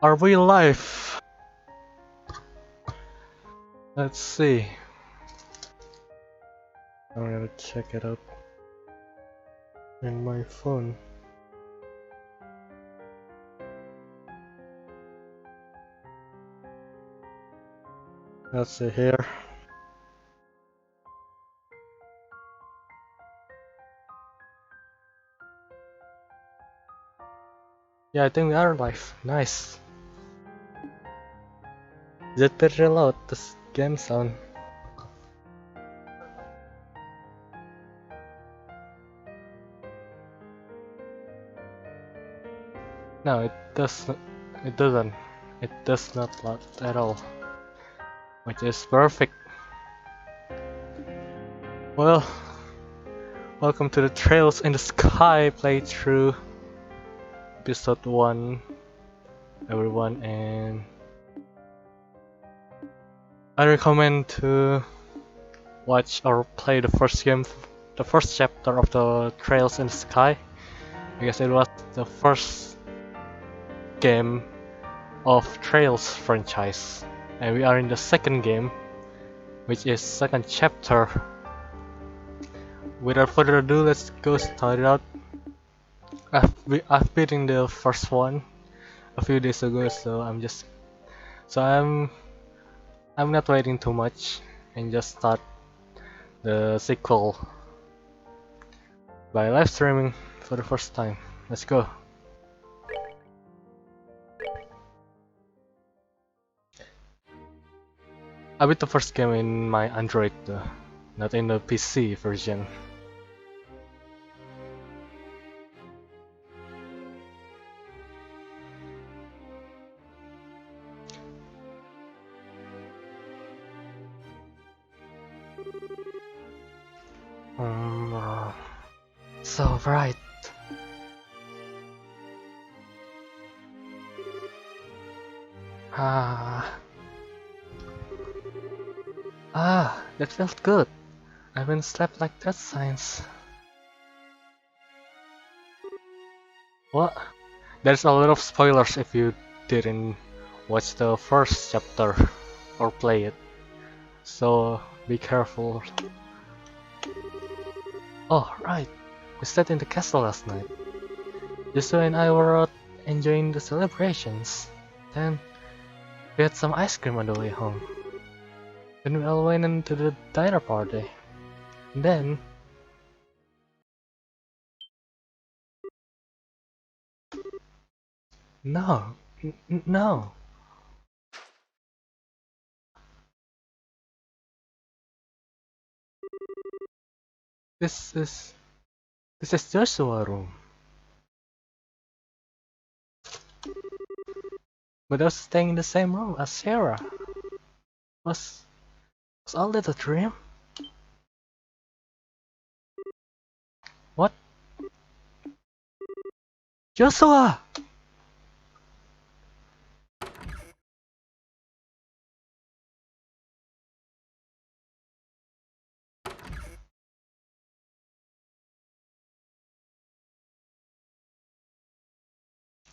Are we live? Let's see. I'm gonna check it out in my phone. Let's see here. Yeah, I think we are live. Nice. Is it pretty loud, this game sound? No, it doesn't. It doesn't. It does not loud at all. Which is perfect. Well, welcome to the Trails in the Sky playthrough. Episode 1, everyone, and I recommend to watch or play the first game, the first chapter of the Trails in the Sky, because it was the first game of Trails franchise, and we are in the second game, which is second chapter. Without further ado, let's go start it out. I've beaten the first one a few days ago, so I'm not waiting too much and just start the sequel by live streaming for the first time. Let's go. I beat the first game in my Android though, not in the PC version. So bright. That felt good. I haven't slept like that since. What? There's a lot of spoilers if you didn't watch the first chapter or play it, so be careful. Oh, right. We stayed in the castle last night. Joshua and I were out enjoying the celebrations. Then, we had some ice cream on the way home. Then we all went into the dinner party. And then... No. No. This is Joshua's room. But I was staying in the same room as Sarah. Was all that a dream? What? Joshua!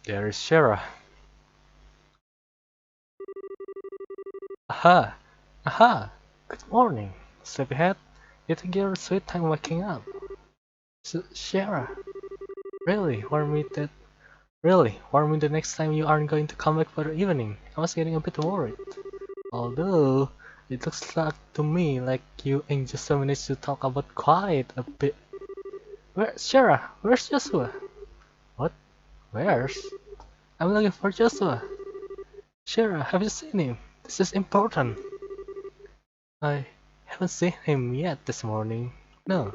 There is Sarah. Aha! Aha! Good morning, sleepyhead. You think you're a sweet time waking up? Sarah, really? Warn me the next time you aren't going to come back for the evening. I was getting a bit worried. Although, it looks like to me like you and just managed to talk about quite a bit. Sarah? Where's Joshua? What? Where's? I'm looking for Joshua. Sarah, have you seen him? This is important. I haven't seen him yet this morning. No.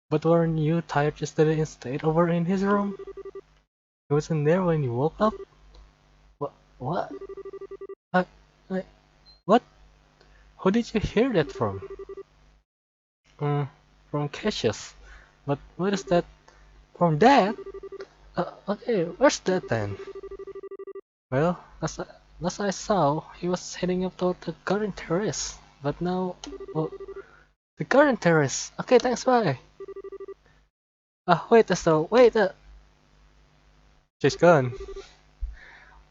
But weren't you tired yesterday and stayed over in his room? He wasn't there when you woke up? What? I, what? Who did you hear that from? From Cassius. But what is that? From Dad? Okay, where's Dad then? Well, last I saw, he was heading up toward the garden terrace. But now... Oh, the garden terrace! Okay, thanks, bye! Wait, Estelle, wait! She's gone.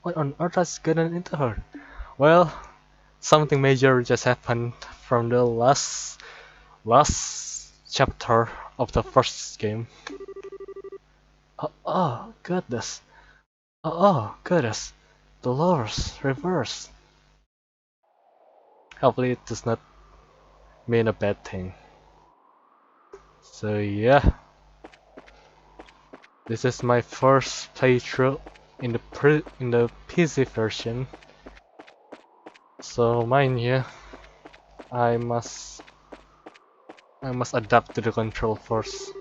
What on earth has gotten into her? Well, something major just happened from the last chapter of the first game. Oh goodness. Oh goodness. The lures reversed. Hopefully it does not mean a bad thing. So yeah, this is my first playthrough in the PC version. So mind you, I must adapt to the control first.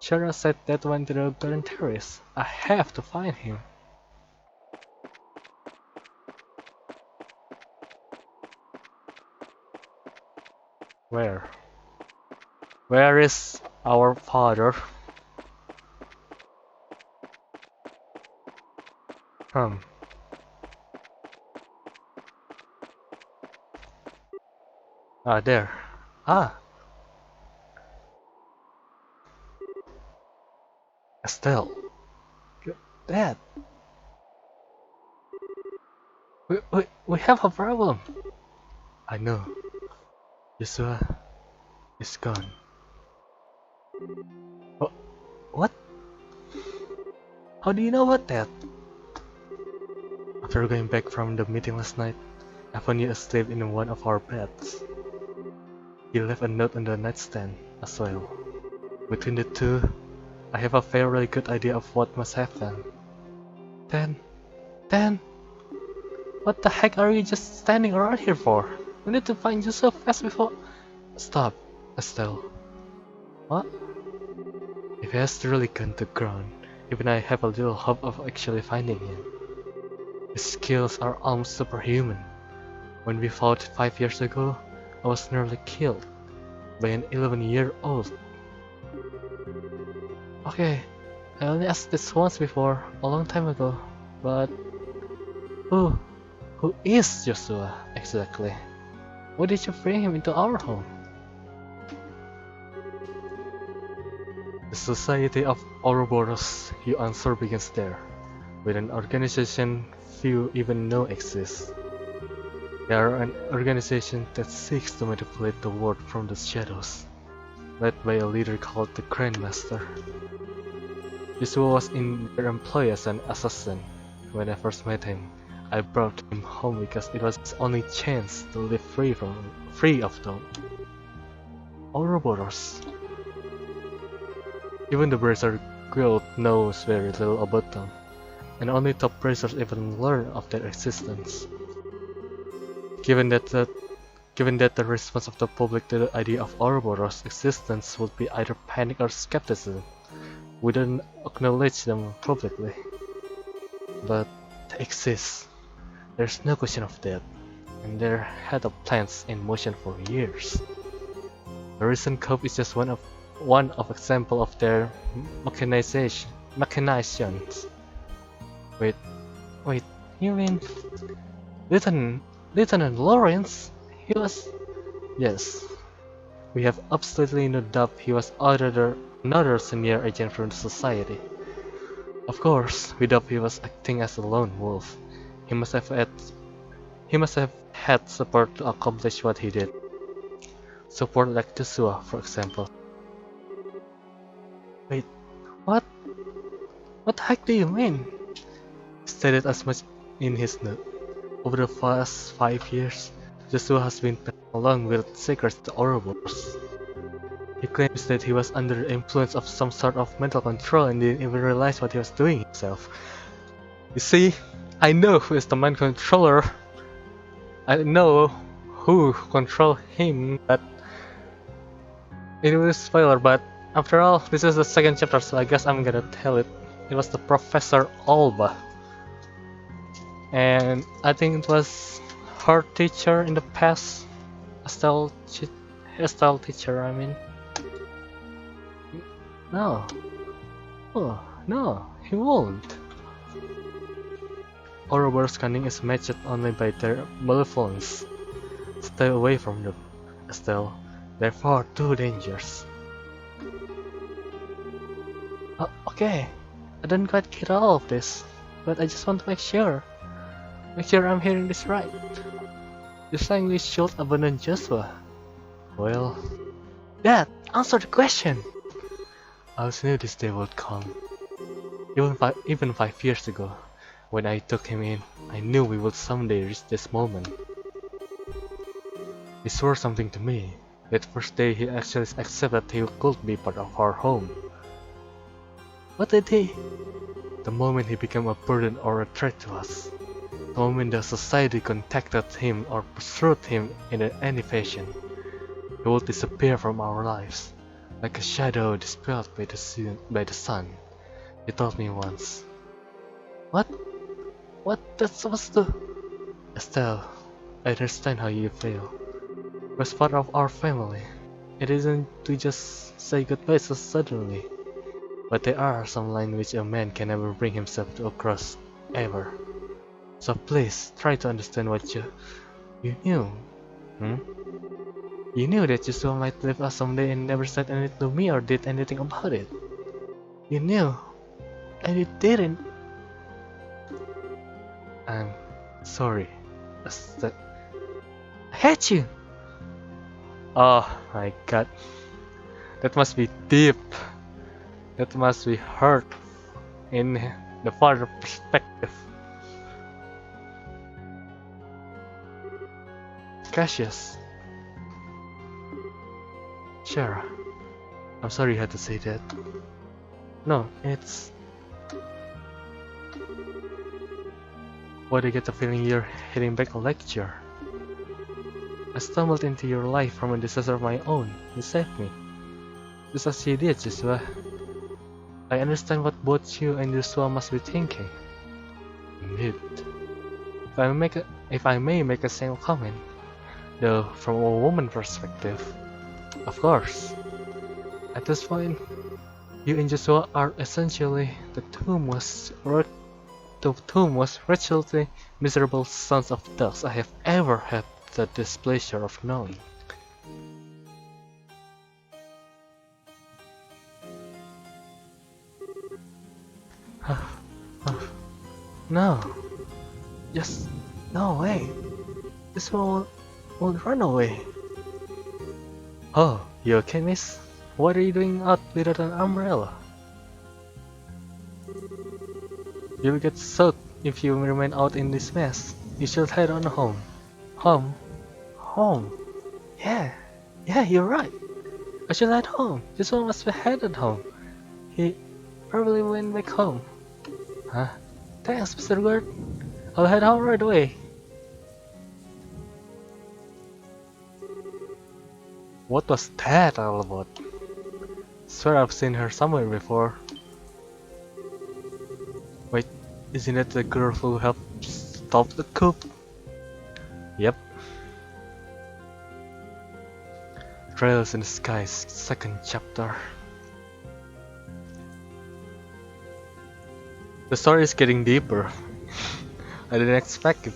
Shara said that went to the Golden Terrace. I have to find him. Where? Where is our father? Hmm. Ah, there. Ah, Estelle. Dad, we have a problem. I know. Joshua is gone. Wha- What? How do you know about that? After going back from the meeting last night, I found you asleep in one of our beds. He left a note on the nightstand as well. Between the two, I have a fairly good idea of what must happen. Then, then, what the heck are you just standing around here for? We need to find you so fast before— Stop, Estelle. What? If he has really gone to ground, even I have a little hope of actually finding him. His skills are almost superhuman. When we fought 5 years ago, I was nearly killed by an 11-year-old. Okay, I only asked this once before, a long time ago, but who, who is Joshua exactly? Why did you bring him into our home? The Society of Ouroboros, your answer begins there, with an organization few even know exists. They are an organization that seeks to manipulate the world from the shadows, led by a leader called the Grandmaster. Joshua was in their employ as an assassin. When I first met him, I brought him home because it was his only chance to live free of the Ouroboros. Even the Bracer Guild knows very little about them, and only top Bracers even learn of their existence. Given that the response of the public to the idea of Ouroboros' existence would be either panic or skepticism, we don't acknowledge them publicly. But they exist. There's no question of that, and they had the plans in motion for years. The recent coup is just one of example of their machinations. Wait, wait, you mean Lieutenant Lawrence? He was— Yes. We have absolutely no doubt he was another senior agent from the society. Of course, we doubt he was acting as a lone wolf. He must have had support to accomplish what he did. Support like Joshua, for example. Wait, what? What the heck do you mean? He stated as much in his note. Over the past 5 years, Joshua has been passing along with secrets to Ouroboros. He claims that he was under the influence of some sort of mental control and didn't even realize what he was doing himself. You see, I know who is the mind controller. I know who controlled him, but it was a spoiler, but after all, this is the second chapter, so I guess I'm gonna tell it. It was the Professor Alba. And I think it was her teacher in the past. Estelle teacher, I mean. No. Oh, no, he won't. Ouroboros cunning is matched only by their malevolence. Stay away from them, Estelle. They're far too dangerous. Okay, I don't quite get all of this, but I just want to make sure. Make sure I'm hearing this right. You're saying we should abandon Joshua? Well, Dad, answer the question! I always knew this day would come. Even 5 years ago, when I took him in, I knew we would someday reach this moment. He swore something to me. That first day he actually accepted he could be part of our home. What did he? The moment he became a burden or a threat to us. The moment the society contacted him or pursued him in any fashion. He would disappear from our lives, like a shadow dispelled by the sun. He told me once. What? What that's supposed to? Estelle, I understand how you feel. He was part of our family. It isn't to just say goodbye so suddenly. But there are some lines which a man can never bring himself to cross, ever. So please, try to understand what you knew. You knew that Joshua might leave us someday and never said anything to me or did anything about it. You knew, and you didn't. I'm sorry. I hate you! Oh my god. That must be deep. That must be hurt in the father perspective. Cassius. Shara. I'm sorry you had to say that. No, it's... Why do I get the feeling you're hitting back a lecture? I stumbled into your life from a disaster of my own. You saved me. Just as you did, Joshua. I understand what both you and Joshua must be thinking. Indeed. If I may make a single comment, though from a woman perspective, of course. At this point, you and Joshua are essentially the two most wretchedly miserable sons of dogs I have ever had the displeasure of knowing. No. Just no way. This one won't run away. Oh, you okay, miss? What are you doing out without an umbrella? You'll get soaked if you remain out in this mess. You should head on home. Home? Home? Yeah, you're right. I should head home. This one must be headed home. He probably went back home. Huh? Thanks, Mr. Gord. I'll head home right away. What was that all about? Swear I've seen her somewhere before. Wait, isn't that the girl who helped stop the coup? Yep. Trails in the Skies, second chapter. The story is getting deeper. I didn't expect it.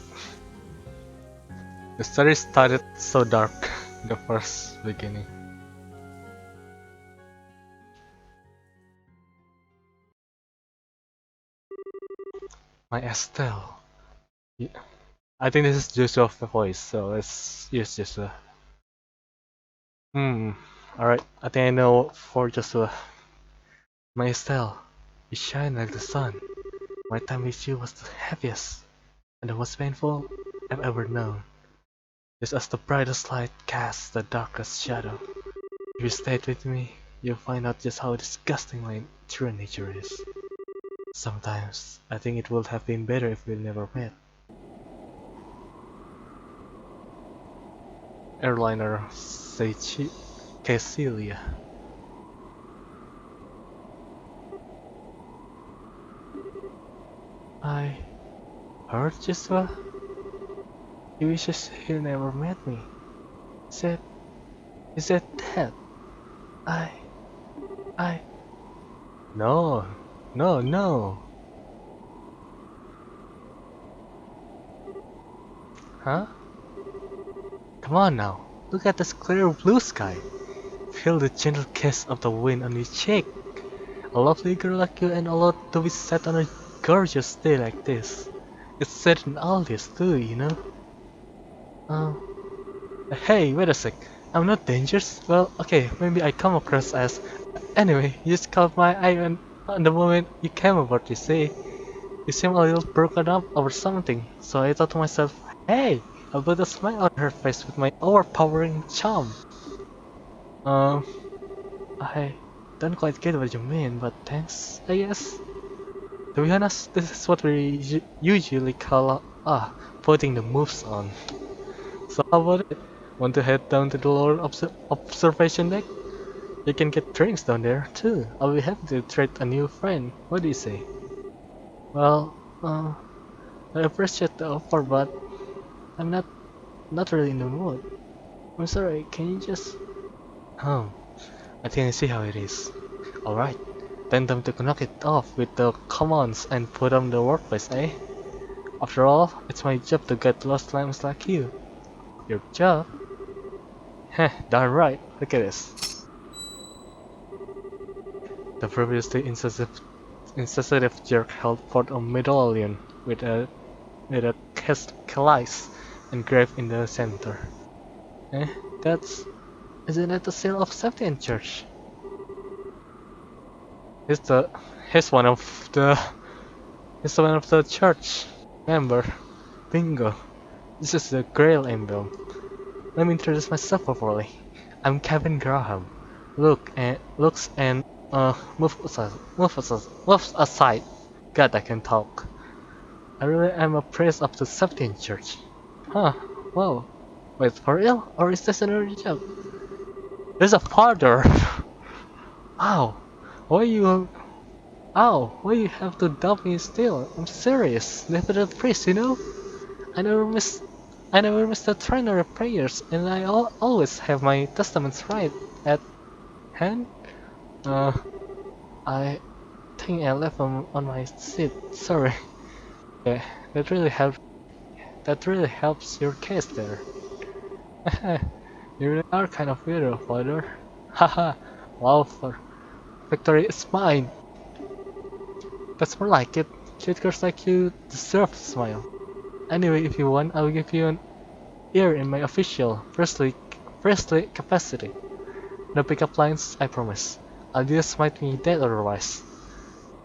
The story started so dark in the first beginning. My Estelle. Yeah. I think this is Joshua's voice, so let's use Joshua. Alright, I think I know for Joshua. My Estelle, you shine like the sun. My time with you was the happiest and the most painful I've ever known. Just as the brightest light casts the darkest shadow. If you stayed with me, you'll find out just how disgusting my true nature is. Sometimes, I think it would have been better if we never met. Airliner Cecilia. I heard Joshua. He wishes he never met me. He said that. No. Huh? Come on now. Look at this clear blue sky. Feel the gentle kiss of the wind on your cheek. A lovely girl like you and a lot to be said on a gorgeous day like this. It's set in all this too, you know? Um, hey, wait a sec. I'm not dangerous? Well, okay, maybe I come across as... Anyway, you just caught my eye on the moment you came over, you see? You seem a little broken up over something, so I thought to myself, hey, I'll put a smile on her face with my overpowering charm. Um, I don't quite get what you mean, but thanks, I guess. To be honest, this is what we usually call, putting the moves on. So how about it? Want to head down to the lower observation deck? You can get drinks down there too. I'll be happy to trade a new friend. What do you say? Well, I appreciate the offer, but I'm not really in the mood. I'm sorry, can you just... Oh, I think I see how it is. Alright, then time to knock it off with the commands and put on the workplace, eh? After all, it's my job to get lost limes like you. Your job? Heh, darn right, look at this. The previously insensitive jerk held forth a medallion with a chalice engraved in the center. Eh, that's... Isn't it the seal of safety in church? He's the... He's one of the... He's one of the church member. Bingo. This is the Grail emblem. Let me introduce myself properly. I'm Kevin Graham. Looks and move aside. God, I can talk. I really am a priest of the safety in church. Huh? Whoa. Wait, for real? Or is this another job? There's a father. Ow. Why you? Ow. Why you have to dump me still? I'm serious. Definite priest, you know. I never miss. I never miss the trinary prayers, and I always have my testaments right at hand. Uh, I think I left them on my seat. Sorry. Yeah, that really helped. That really helps your case there. You really are kind of weirdo, father. Haha. Wow, for victory is mine. That's more like it. Cute girls like you deserve to smile. Anyway, if you want, I'll give you an ear in my official firstly capacity. No pickup lines, I promise. Ideas might be dead otherwise.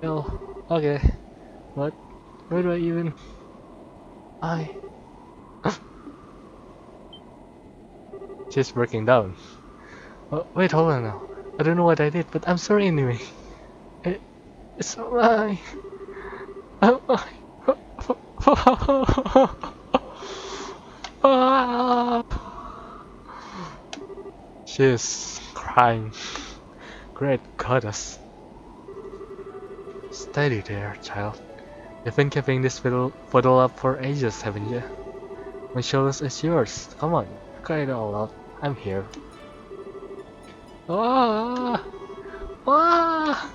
Well, okay. But where do I even... I... She's breaking down. Oh, wait, hold on now. I don't know what I did, but I'm sorry anyway. It's alright. She's crying. Great goddess. Steady there, child. You've been keeping this bottle up for ages, haven't you? My shoulders is yours. Come on, cry it all out. I'm here. Ah! Ah!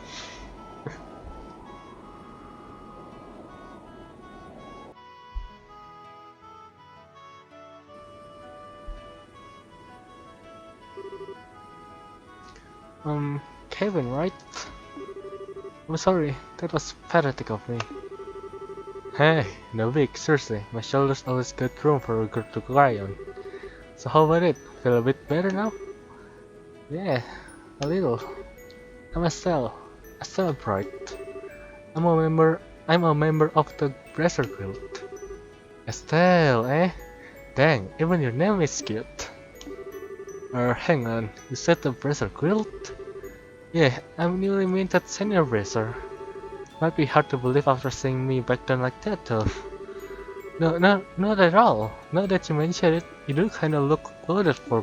Kevin, right? I'm sorry, that was pathetic of me. Hey, no big, seriously, my shoulders always got room for a girl to cry on. So how about it? Feel a bit better now? Yeah, a little. I'm a celebrate. I'm a member of the Bracer Guild. Estelle, eh? Dang, even your name is cute. Hang on, you said the Bracer Guild? Yeah, I'm newly minted senior bracer. Might be hard to believe after seeing me back then like that though. No, not at all. Now that you mention it, you do kinda look loaded for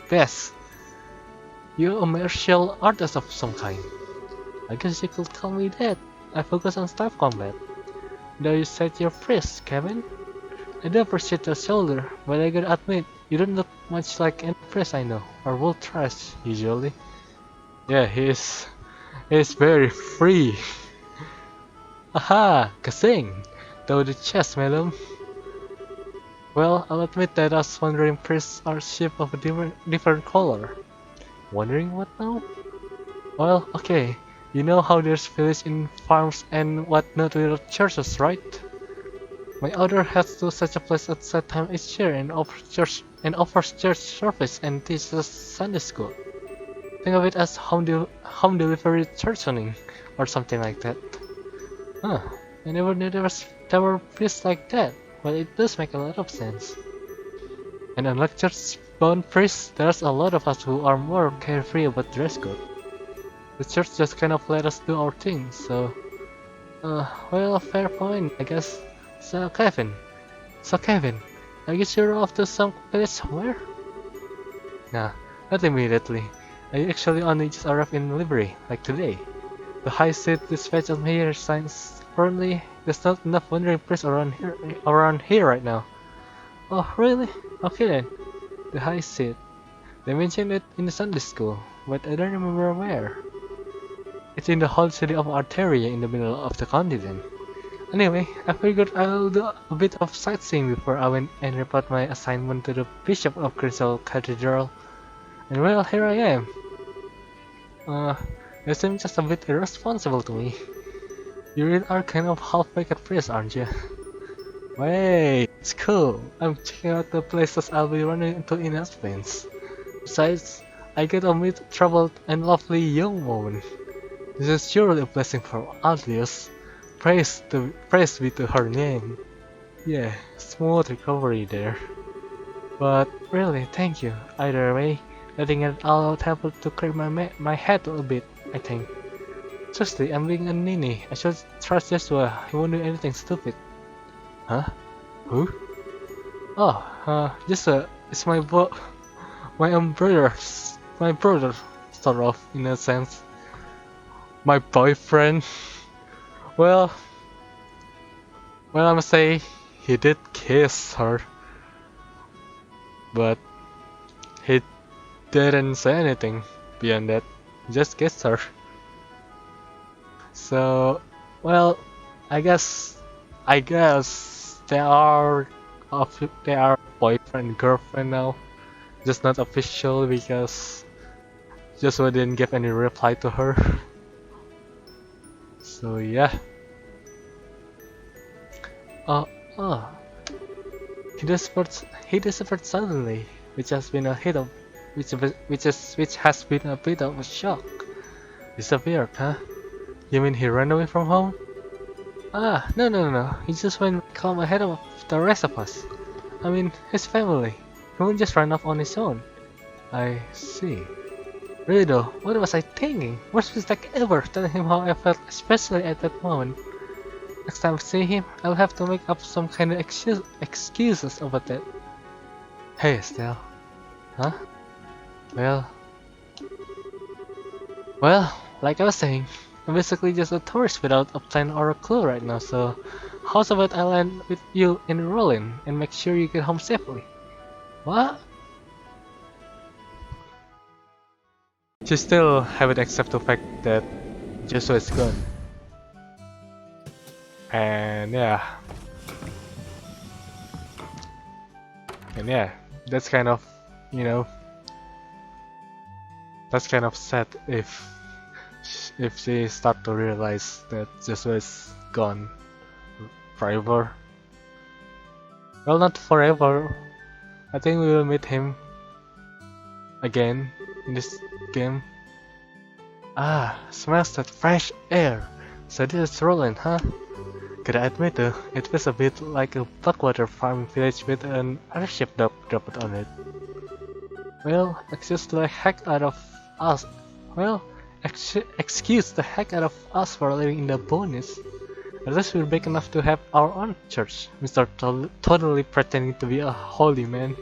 best. You're a martial artist of some kind. I guess you could call me that. I focus on staff combat. Though you said you're priest, Kevin. I do appreciate your shoulder, but I gotta admit, you don't look much like any priest I know, or will trash, usually. Yeah, he's very free. Aha! Kasing! Though the chest, madam. Well, I'll admit that I was wondering priests are sheep of a different color. Wondering what now? Well, okay. You know how there's village in farms and whatnot without churches, right? My other heads to such a place at set time each year and offers church service and teaches Sunday school. Think of it as home delivery churchioning or something like that. Huh, I never knew there were priests like that, but it does make a lot of sense. And unlike church-bound priests, there's a lot of us who are more carefree about dress code. The church just kind of let us do our thing, so... well, fair point, I guess. So Kevin, are you sure off to some village somewhere? Nah, not immediately. I actually only just arrived in livery, like today. The high seat dispatch on here signs currently there's not enough wandering priests around here right now. Oh really? Okay then. The high seat. They mentioned it in the Sunday school, but I don't remember where. It's in the whole city of Arteria in the middle of the continent. Anyway, I figured I'll do a bit of sightseeing before I went and report my assignment to the Bishop of Crystal Cathedral. And well, here I am. You seem just a bit irresponsible to me. You really are kind of half-baked priest, aren't you? Wait, it's cool. I'm checking out the places I'll be running into in Athens. Besides, I get to meet a troubled and lovely young woman. This is surely a blessing for Atlius. Praise be to her name. Yeah, smooth recovery there. But really, thank you. Either way, letting it out helped to clear my head a little bit, I think. Seriously, I'm being a ninny. I should trust Joshua. He won't do anything stupid. Huh? Who? Oh, Joshua is my brother, sort of, in a sense. My boyfriend. Well, I must say, he did kiss her, but he didn't say anything beyond that. He just kissed her. So, well, I guess they are boyfriend girlfriend now, just not official because Joshua didn't give any reply to her. So yeah. Oh, he disappeared suddenly, which has been a bit of a shock. Disappeared, huh? You mean he ran away from home? Ah, no. He just went calm ahead of the rest of us. I mean, his family. He won't just run off on his own. I see. Really though, what was I thinking? Worst mistake ever, telling him how I felt, especially at that moment. Next time I see him, I'll have to make up some kind of excuses about that. Hey, Estelle. Huh? Well, like I was saying, I'm basically just a tourist without a plan or a clue right now, so how's about I land with you in Rollin and make sure you get home safely? What? She still haven't accepted the fact that Joshua is gone. And yeah, that's kind of, that's kind of sad if she start to realize that Joshua is gone forever. Well, not forever. I think we will meet him again in this game. Ah, smells that fresh air. So this is Roland, huh? Gotta admit though, it feels a bit like a backwater farming village with an airship dropped on it. Well, excuse the heck out of us. Well, excuse the heck out of us for living in the bonus. At least we're big enough to have our own church. Mr. Totally pretending to be a holy man.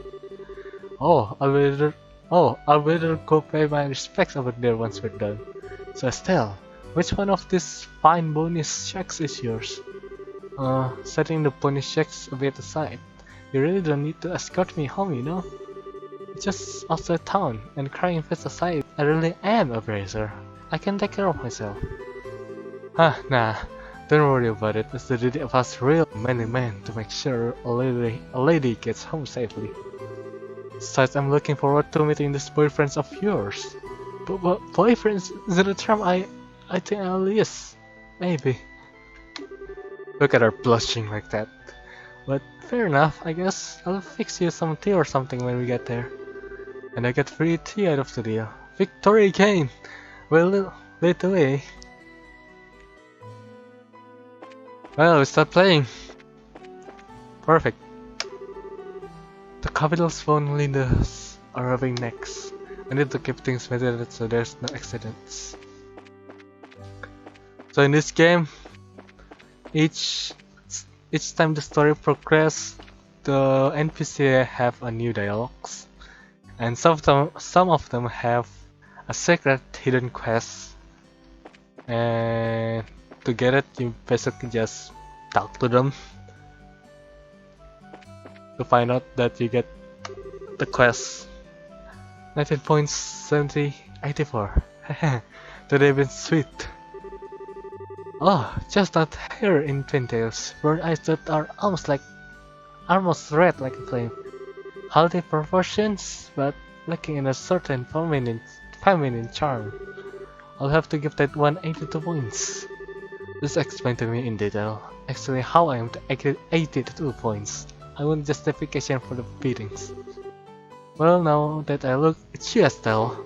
Oh, I'll better go pay my respects over there once we're done. So Estelle, which one of these fine bonus shacks is yours? Setting the bonus shacks a bit aside, you really don't need to escort me home, you know? It's just outside town, and crying face aside, I really am a bracer. I can take care of myself. Nah, don't worry about it. It's the duty of us real manly men to make sure a lady gets home safely. Besides, I'm looking forward to meeting these boyfriends of yours. But boyfriends is a term I I think I'll yes. Maybe. Look at her blushing like that. But fair enough, I guess I'll fix you some tea or something when we get there. And I get free tea out of the deal. Victory again! Well, lead the way. Well, we start playing. Perfect. The capital's phone leaders are arriving next. I need to keep things measured so there's no accidents. So in this game, each time the story progresses, the NPC have a new dialogues, and some of them have a secret hidden quest. And to get it, you basically just talk to them to find out that you get the quest. 19.7084. Today been sweet. Oh, just not here in Twintails, bird eyes that are almost red like a flame. Healthy proportions, but lacking in a certain feminine charm. I'll have to give that one 82 points. Just explain to me in detail, actually how I am to 82 points. I want justification for the beatings. Well, now that I look, it's you, Estelle.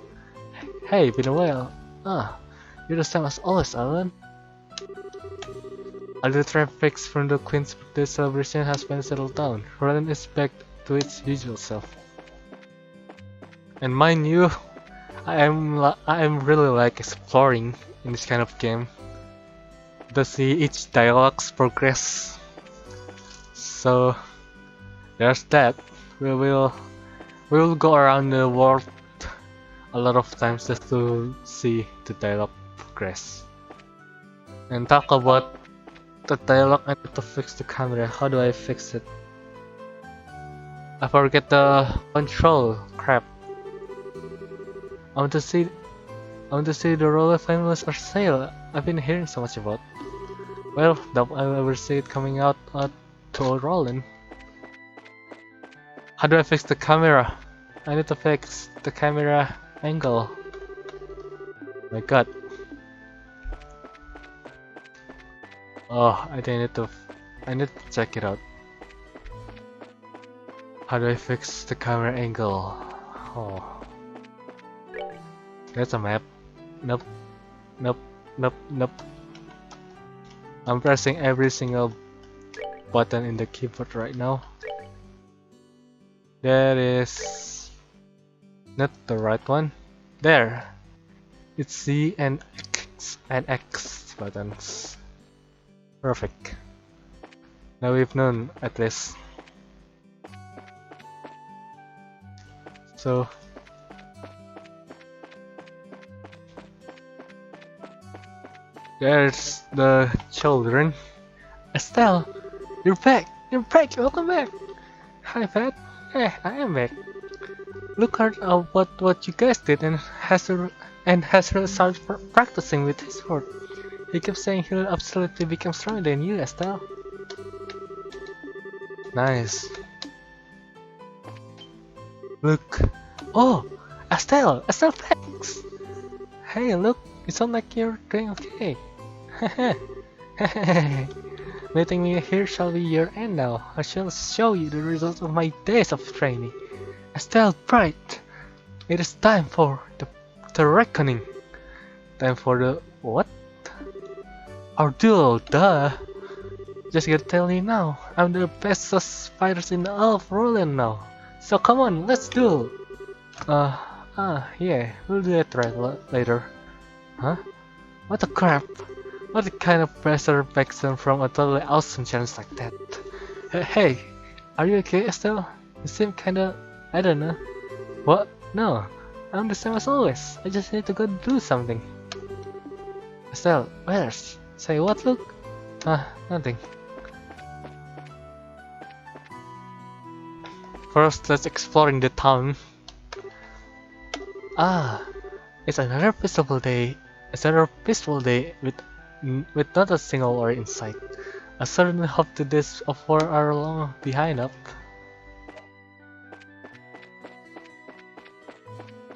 Hey, been a while. Ah, you're the same as always, Alan. All the traffic from the Queen's birthday celebration has been settled down. Roland is back to its usual self. And mind you, I am really like exploring in this kind of game to see each dialogues progress. So there's that. We will go around the world a lot of times just to see the dialogue progress. And talk about the dialogue, I need to fix the camera. How do I fix it? I forget the control. Crap. I want to see the roller famous or sale. I've been hearing so much about. Well, doubt I'll ever see it coming out to old Roland. How do I fix the camera? I need to fix the camera angle. My god. Oh, I need to check it out. How do I fix the camera angle? Oh. There's a map. Nope. Nope. Nope. Nope. I'm pressing every single button in the keyboard right now. That is not the right one. There. It's C and X buttons. Perfect. Now we've known at least. So there's the children. Estelle, you're back! You're back! Welcome back! Hi, Pat. Hey, I am back. Look at what you guys did, and Hazard started practicing with his sword. He kept saying he'll absolutely become stronger than you, Estelle. Nice. Look. Oh, Estelle, thanks. Hey, look. You sound like you're doing okay. Meeting me here shall be your end now. I shall show you the results of my days of training. Estelle Bright, it is time for the reckoning. Time for the what? Our duel, duh. Just gonna tell you now, I'm the best fighters in all of Roland now. So come on, let's duel. Yeah, we'll do that later. Huh? What the crap? What kind of pressure backs them from a totally awesome challenge like that? Hey, are you okay, Estelle? You seem kinda, I don't know. What? No, I'm the same as always. I just need to go do something. Estelle, where's? Say what, look? Nothing. First, let's explore in the town. It's another peaceful day. It's another peaceful day with not a single word in sight. I certainly hope to this of 4 hour long behind up.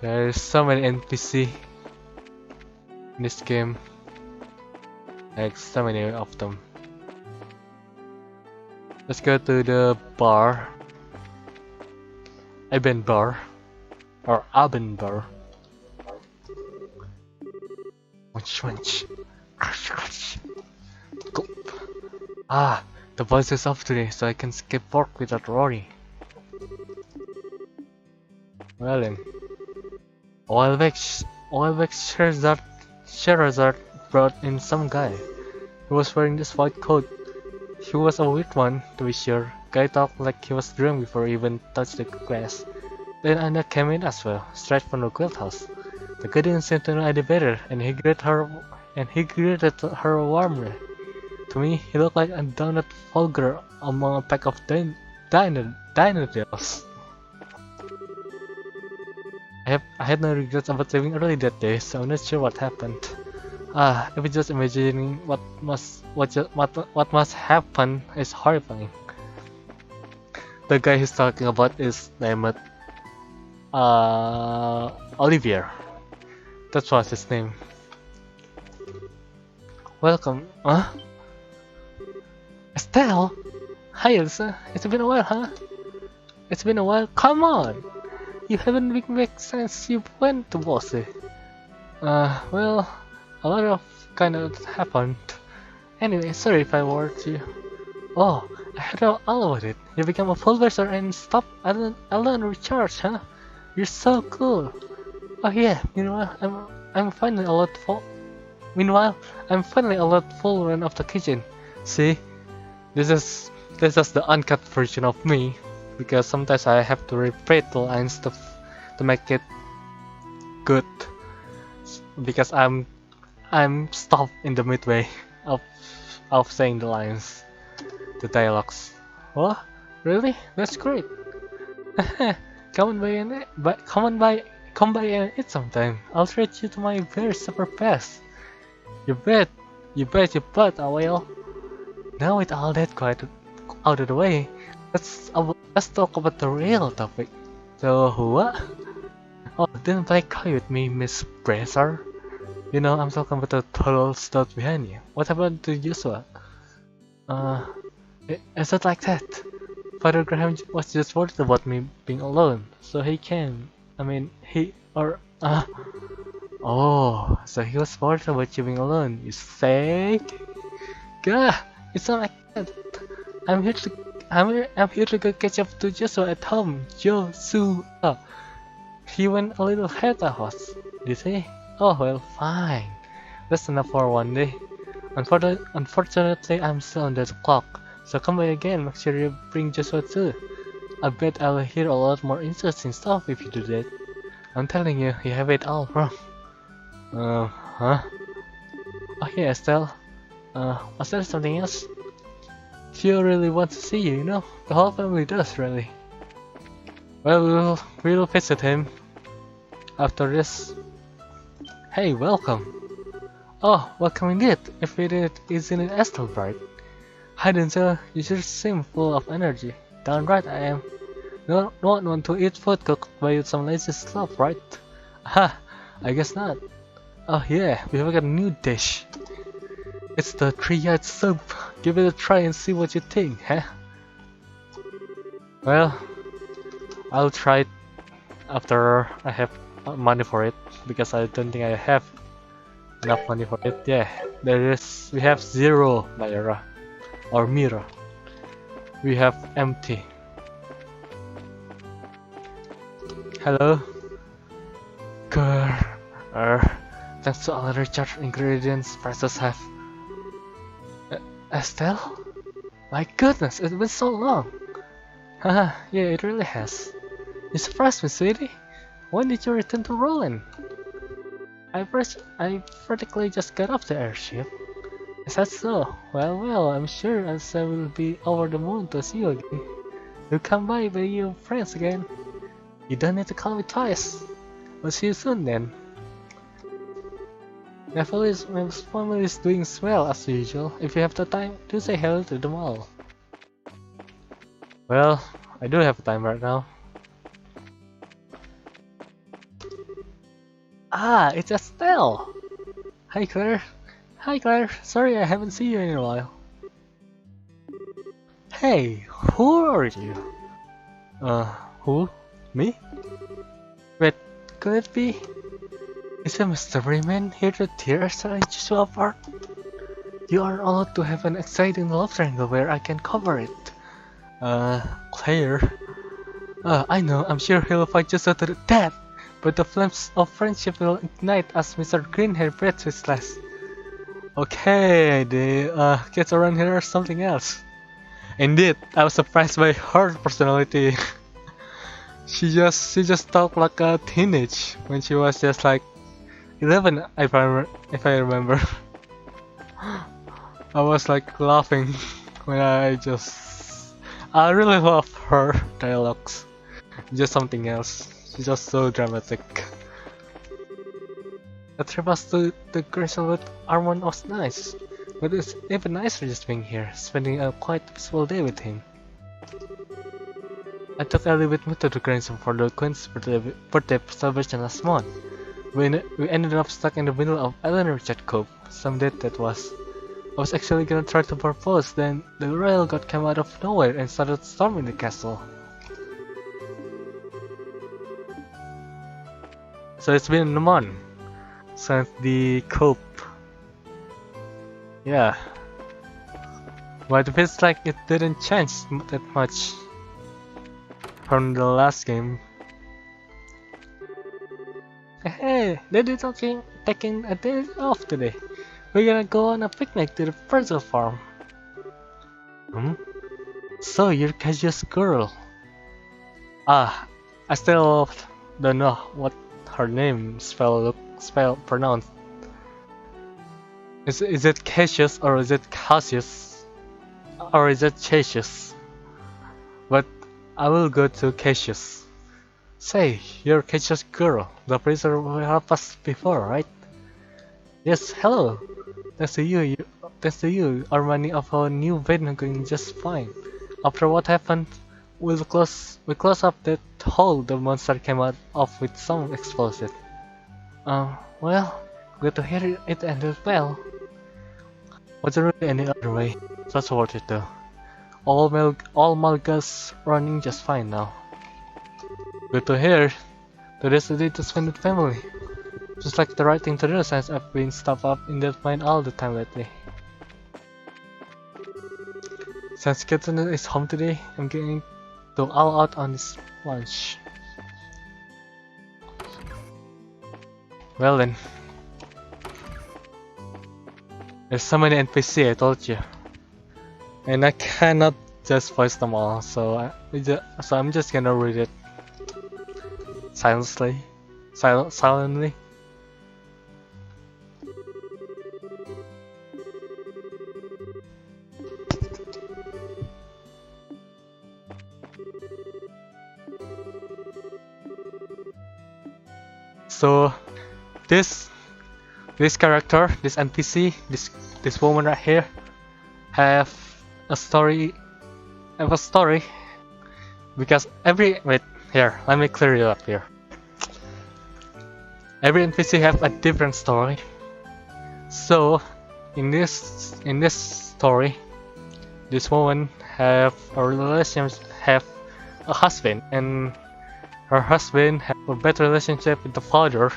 There's so many NPC in this game. Like so many of them. Let's go to the bar. Aben bar. Or Aben bar. Munch munch. Crush crush. Go. Ah, the voice is off today, so I can skip work without worry. Well then. A while back, Sherazard brought in some guy. He was wearing this white coat. He was a weird one, to be sure. Guy talked like he was drunk before he even touched the glass. Then Anna came in as well, straight from the guild house. The guy didn't seem to know any better, and he greeted her warmly. To me, he looked like a donut vulgar among a pack of dinosaurs. I had no regrets about leaving early that day, so I'm not sure what happened. Even just imagining what must happen is horrifying. The guy he's talking about is named Olivier. That was his name. Welcome. Estelle? Hi Elsa. It's been a while, huh? It's been a while. Come on! You haven't been back since you went to Bosse. Well, a lot of kind of happened. Anyway, sorry if I worried you. Oh, I heard all about it. You became a full verser and stopped alone recharge, huh? You're so cool. Oh yeah. I'm finally a lot full. Meanwhile, I'm finally a lot full run of the kitchen. See, this is the uncut version of me, because sometimes I have to repeat the lines to make it good, because I'm stopped in the midway of saying the lines, the dialogues. What? Really? That's great. Come on by and come by and eat sometime. I'll treat you to my very super best. You bet. You I will. Now with all that quiet out of the way, let's talk about the real topic. So what? Oh, didn't play coy with me, Miss Bracer. You know, I'm talking about the total stud behind you. What happened to Joshua? Uh, is it like that? Father Graham was just worried about me being alone, so he came. I mean, oh, so he was worried about you being alone. You say? Gah, it's not like that. I'm here to go catch up to Joshua at home. Joshua. He went a little ahead of us. Did he? Oh well, fine. That's enough for one day. Unfortunately, I'm still on the clock. So come by again. Make sure you bring Joshua too. I bet I'll hear a lot more interesting stuff if you do that. I'm telling you, you have it all wrong. Huh? Oh yeah, Estelle. Was there something else? She really wants to see you, you know? The whole family does, really. Well, we'll visit him after this. Hey, welcome. Oh, welcome indeed. If it isn't it Estelle, right? Hi Denzel, you sure seem full of energy. Darn right I am. No one want to eat food cooked by some lazy slob, right? Ha, I guess not. Oh yeah, we have got a new dish. It's the three-eyed soup. Give it a try and see what you think, huh? Well, I'll try it after I have money for it, because I don't think I have enough money for it. Yeah, we have zero Myra or Mira. We have empty. Hello? Grr. Thanks to all the recharge ingredients prices have. Estelle? My goodness, it's been so long! Haha, yeah, it really has. You surprised me, sweetie. When did you return to Roland? I practically just got off the airship. Is that so? Well, I'm sure Elsa will be over the moon to see you again. You come by your friends again. You don't need to call me twice. We'll see you soon then. My family is doing well as usual. If you have the time, do say hello to them all. Well, I do have time right now. Ah, it's Estelle! Hi Claire! Hi Claire, sorry I haven't seen you in a while. Hey, who are you? Who? Me? Wait, could it be? Is a mystery man here to tear us apart? You are allowed to have an exciting love triangle where I can cover it. Claire. I know, I'm sure he'll fight you so to the death, but the flames of friendship will ignite as Mr. Greenhair breathes his last. Okay, the kids around here are something else. Indeed, I was surprised by her personality. she just talked like a teenage when she was just like 11, if I remember. I was like laughing when I really love her dialogues. Just something else. She's just so dramatic. The trip us to the Crystal with Armand was nice, but it's even nicer just being here, spending a quite peaceful day with him. I took Ellie with me to the grandson for the Queen's birthday celebration last month. We ended up stuck in the middle of Island Richard Cove. Some date that was. I was actually gonna try to propose, then the royal god came out of nowhere and started storming the castle. So it's been a month since the coup. Yeah, but it feels like it didn't change that much from the last game. Hey, they're taking a day off today. We're gonna go on a picnic to the Virgil farm. Hmm? So you're Cassius' girl. Ah, I still don't know what her name spell pronounced. Is it Cassius or is it Cassius or is it Cassius? But I will go to Cassius. Say, you're Cassius' girl. The prisoner who helped us before, right? Yes, hello. Thanks to you, our money of our new venue going just fine. After what happened, we close up that hole the monster came out of with some explosive. Well, good to hear it ended well. Wasn't really any other way. That's worth it though. All Malga's running just fine now. Good to hear. Today's the day to spend with family. Just like the right thing to do since I've been stuck up in that mind all the time lately. Since Kitten is home today, I'm going to all out on this lunch. Well then. There's so many NPC, I told you. And I cannot just voice them all, so I'm just gonna read it silently. So this character, this NPC, this woman right here, have a story. Because wait here, let me clear you up here. Every NPC have a different story. So in this story, this woman have a husband, and her husband have a better relationship with the father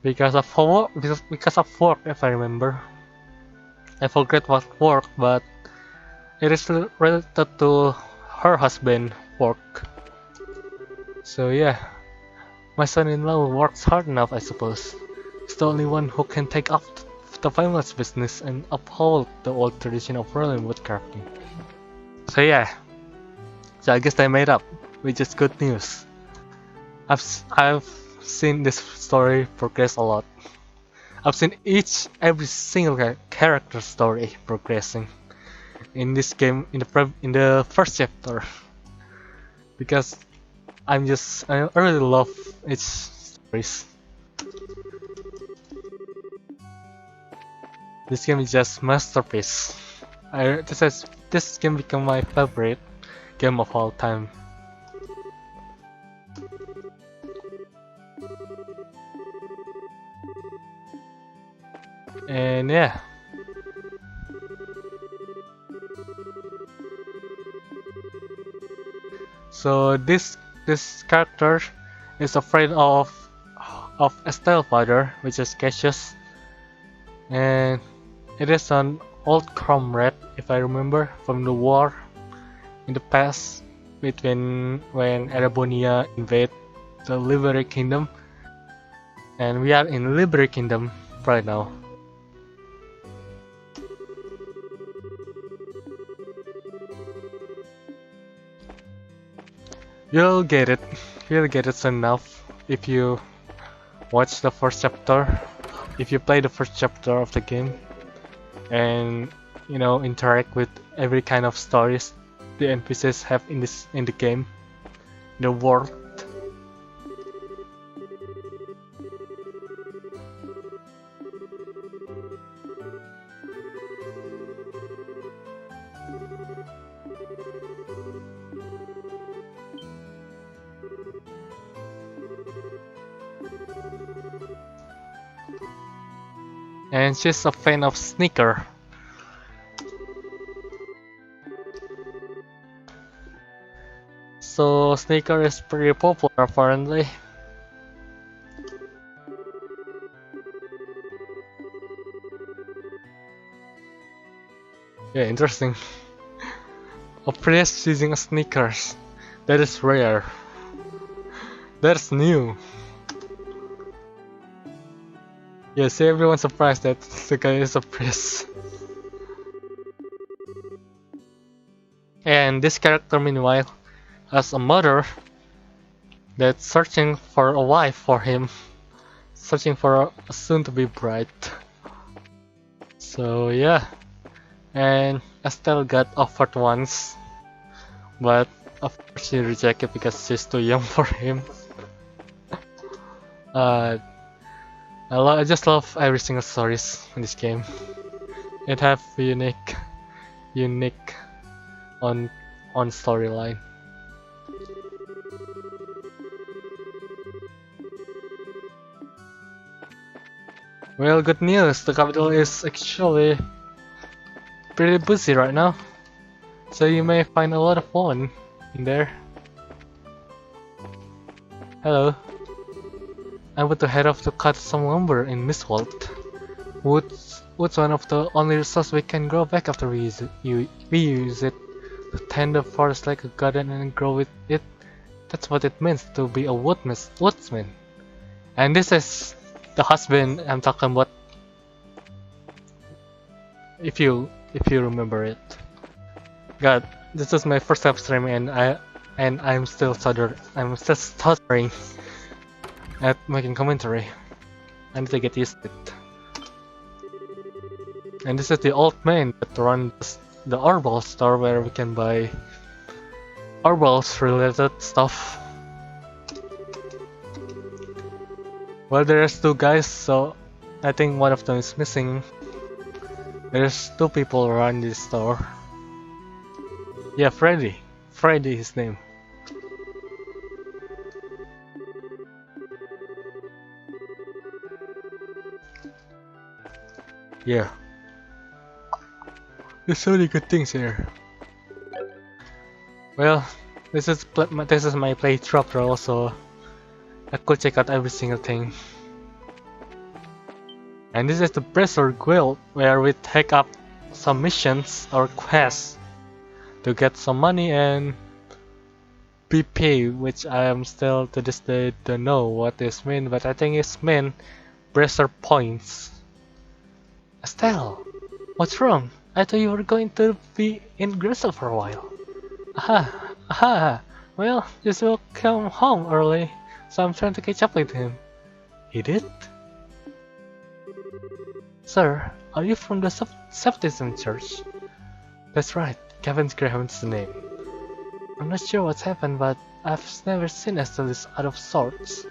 because of work, if I remember. I forget what work, but it is related to her husband work. So yeah, my son-in-law works hard enough, I suppose. He's the only one who can take up the family's business and uphold the old tradition of rolling woodcrafting. So yeah, so I guess they made up, which is good news. I've seen this story progress a lot. I've seen every single character story progressing in this game in the first chapter because I really love its stories. This game is just masterpiece. This game become my favorite game of all time. And yeah. So this character is afraid of Estelle father, which is Cassius, and it is an old comrade, if I remember, from the war in the past between when Erebonia invade the Liberty Kingdom, and we are in Liberty Kingdom right now. You'll get it. You'll get it soon enough if you watch the first chapter, if you play the first chapter of the game, and interact with every kind of stories the NPCs have in the game, the world. And she's a fan of sneaker. So sneaker is pretty popular apparently. Yeah, interesting. A priest using sneakers. That is rare. That's new. Yeah, see, everyone's surprised that the guy is a priest. And this character, meanwhile, has a mother that's searching for a wife for him, searching for a soon-to-be bride. So yeah, and Estelle got offered once, but of course she rejected because she's too young for him. I just love every single stories in this game. It have unique on storyline. Well, good news, the capital is actually pretty busy right now, so you may find a lot of fun in there. Hello. I want to head off to cut some lumber in Mistwald. Wood's one of the only resources we can grow back after we use it. To tend the forest like a garden and grow with it. That's what it means to be a woodsman. And this is the husband I'm talking about. If you remember it. God, this is my first time streaming and I'm still stuttering at making commentary. I need to get used to it. And this is the old man that runs the Arbol store where we can buy Arbals related stuff. Well, there's two guys, so I think one of them is missing. There's two people around this store. Yeah, Freddy. Freddy his name. Yeah. There's so many good things here. Well, this is my playthrough, so I could check out every single thing. And this is the Bracer Guild, where we take up some missions or quests to get some money and BP, which I am still to this day don't know what this means, but I think it's mean Bracer points. Estelle, what's wrong? I thought you were going to be in Gristle for a while. Aha. Well, this will come home early, so I'm trying to catch up with him. He did? Sir, are you from the Septism Church? That's right, Kevin Graham's the name. I'm not sure what's happened, but I've never seen Estelle out of sorts.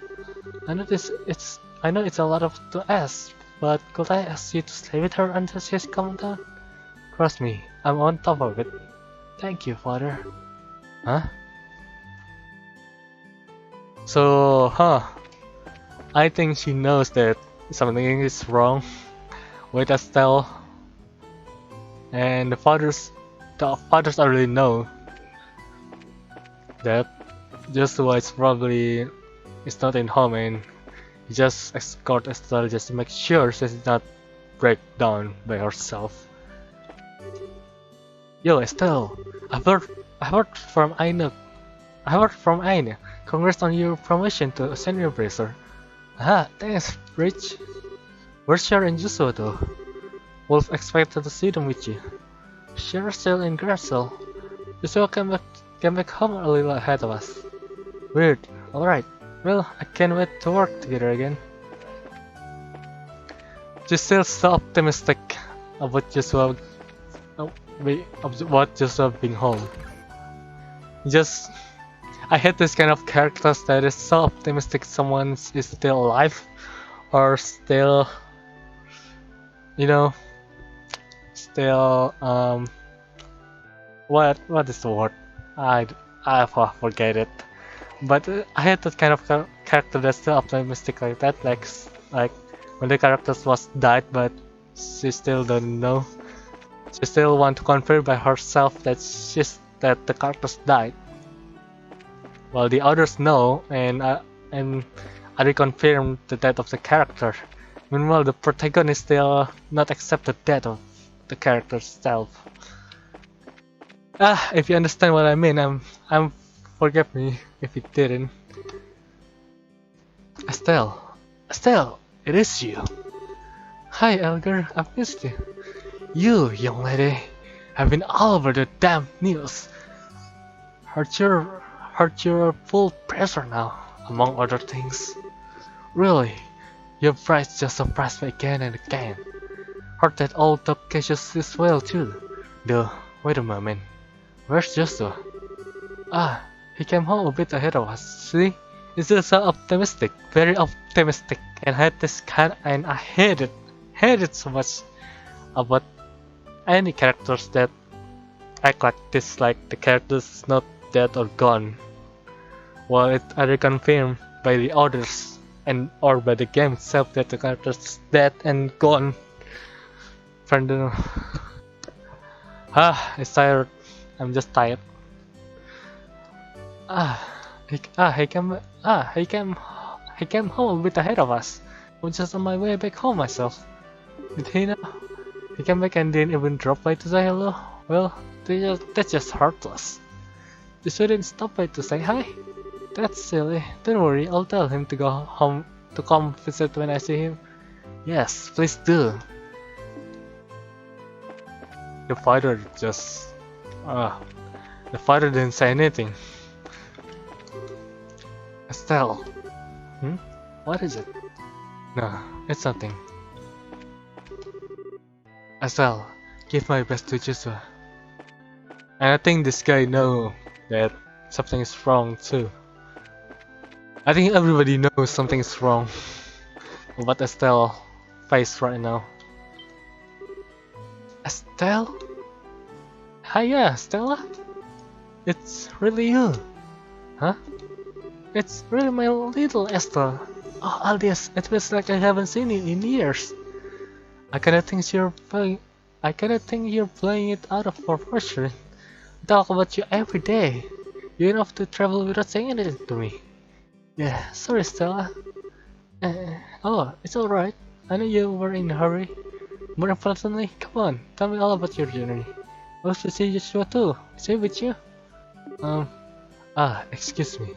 I know it's a lot to ask, but could I ask you to stay with her until she's calmed down? Trust me, I'm on top of it. Thank you, Father. Huh? So, I think she knows that something is wrong with Estelle, and the fathers already know that Joshua is probably is not in home, and he just escort Estelle just to make sure she's not break down by herself. Yo, Estelle, I've heard, I've heard from Aina. I heard from Aina. Congrats on your promotion to senior bracer. Ah, thanks, Rich. Where's Shara and Joshua though? Wolf expected to see them with you. Shara's still in Grasshell. Joshua came back home a little ahead of us. Weird. Alright. Well, I can't wait to work together again. She's still so optimistic about Joshua being home. Just I hate this kind of characters that is so optimistic someone is still alive or still, you know, still what is the word? I forget it. But I hate that kind of character that's still optimistic like that, like when the character was died, but she still don't know. She still want to confirm by herself that the characters died. While the others know and I reconfirm the death of the character. Meanwhile, the protagonist still not accept the death of the character's self. If you understand what I mean, I'm forgive me if you didn't. Estelle, it is you. Hi, Elgar, I've missed you. You, young lady, have been all over the damn news. Heard you're full pressure now, among other things. Really, your price just surprised me again and again. Heard that old top Cassius is well too. Though, wait a moment. Where's Joshua? He came home a bit ahead of us. See? He's still so optimistic, very optimistic, and I hate it so much about any characters that act like this, like the characters is not dead or gone. Well, it either confirmed by the others or by the game itself that the characters is dead and gone. It's tired. I'm just tired. He came home a bit ahead of us. I was just on my way back home myself. Did he know? He came back and didn't even drop by to say hello. Well, that's just heartless. You shouldn't stop by to say hi. That's silly. Don't worry, I'll tell him to go home to come visit when I see him. Yes, please do. The father didn't say anything. Estelle. What is it? No, it's nothing. Estelle, give my best to Joshua. And I think this guy know that something is wrong too. I think everybody knows something is wrong. What Estelle face right now. Estelle? Hiya, Stella? It's really you. Huh? It's really my little Estelle. Oh, Aldius, it feels like I haven't seen you in years. I kinda think you're playing it out of proportion. I talk about you every day. You enough to travel without saying anything to me. Yeah, sorry Stella. Oh, it's alright. I know you were in a hurry. More importantly, come on, tell me all about your journey. I wish to see Joshua too. Is he with you? Excuse me.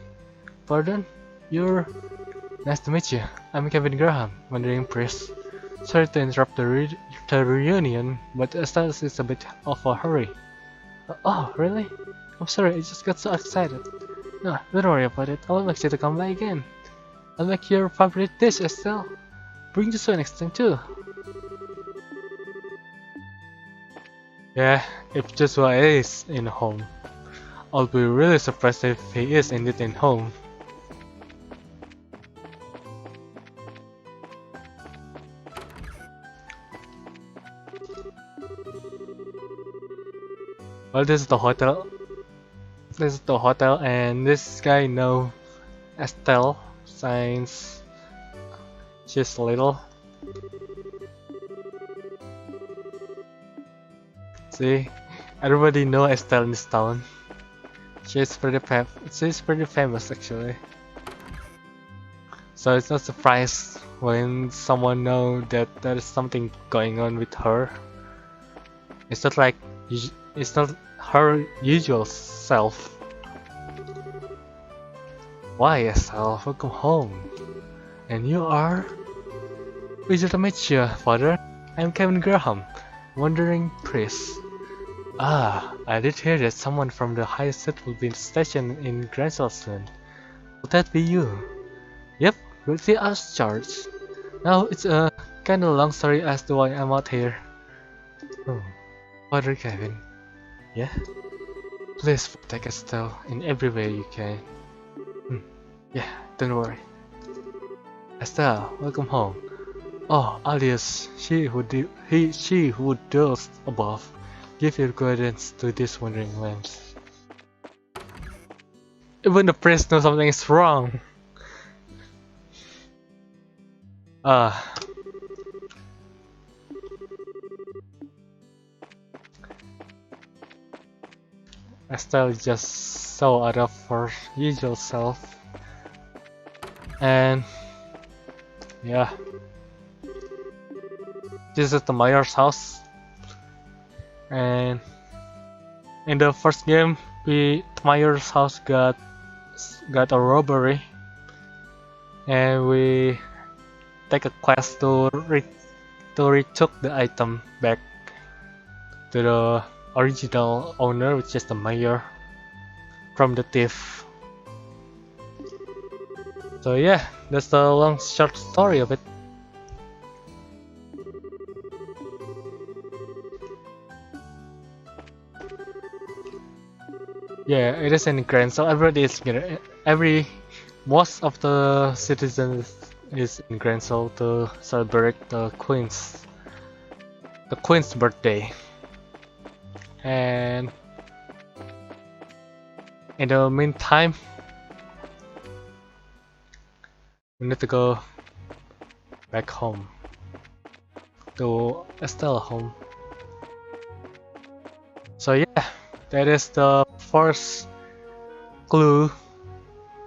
Pardon? You're... Nice to meet you. I'm Kevin Graham, Wandering Priest. Sorry to interrupt the reunion, but Estelle is a bit of a hurry. Oh, really? I'm sorry, I just got so excited. No, don't worry about it. I'll make sure to come by again. I'll make your favorite dish, Estelle. Bring Joshua next time too. Yeah, if Joshua is in home, I'll be really surprised if he is indeed in home. Well, this is the hotel. And this guy know Estelle since she's little. See, everybody know Estelle in this town. She's pretty famous actually. So it's not surprise when someone know that there is something going on with her. It's not like it's not her usual self. Why, Estelle? Welcome home. And you are? Pleasure to meet you, father. I'm Kevin Graham, wandering priest. Ah, I did hear that someone from the high seat will be stationed in Gransel soon. Would that be you? Yep, we'll see us charged. Now it's a kinda long story as to why I'm out here. Oh, Father Kevin. Yeah? Please protect Estelle in every way you can. Yeah, don't worry. Estelle, welcome home. Oh, alias, she who dwells above. Give your guidance to these wandering lambs. Even the priest knows something is wrong. Ah. Estelle is just so out of her usual self. And yeah. This is the mayor's house. And in the first game, the mayor's house got a robbery. And we take a quest to retook the item back to the original owner, which is the mayor, from the thief. So yeah, that's the long short story of it. Yeah, it is in Grand, so everybody is most of the citizens is in Grand Soul to celebrate the Queen's birthday. And in the meantime, we need to go back home to Estelle home. So yeah, that is the first clue.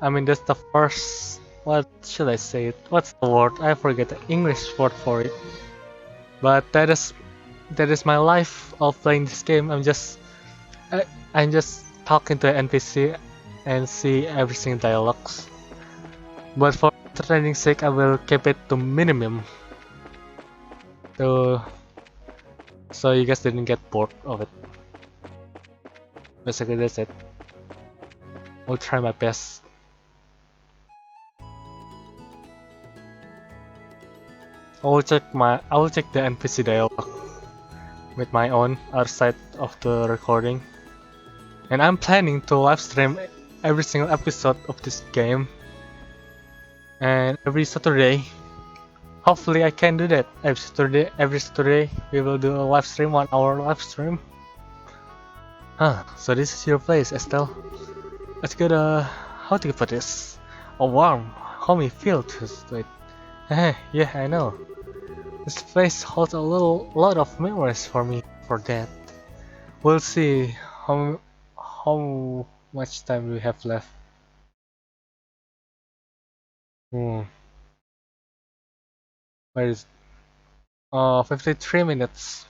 I mean, that's the first. What should I say? What's the word? I forget the English word for it. But that is my life of playing this game. I'm just talking to an NPC and see every single dialogues. But for training sake, I will keep it to minimum. So you guys didn't get bored of it. Basically, that's it. I'll try my best. I will check the NPC dialogue with my own outside of the recording. And I'm planning to live stream every single episode of this game. And every Saturday, hopefully I can do that. Every Saturday we will do a live stream, 1 hour live stream. So this is your place, Estelle. Let's get how do you put this? A warm, homey feel to it. Yeah, I know. This place holds a lot of memories for me for that. We'll see how much time we have left. Where is 53 minutes.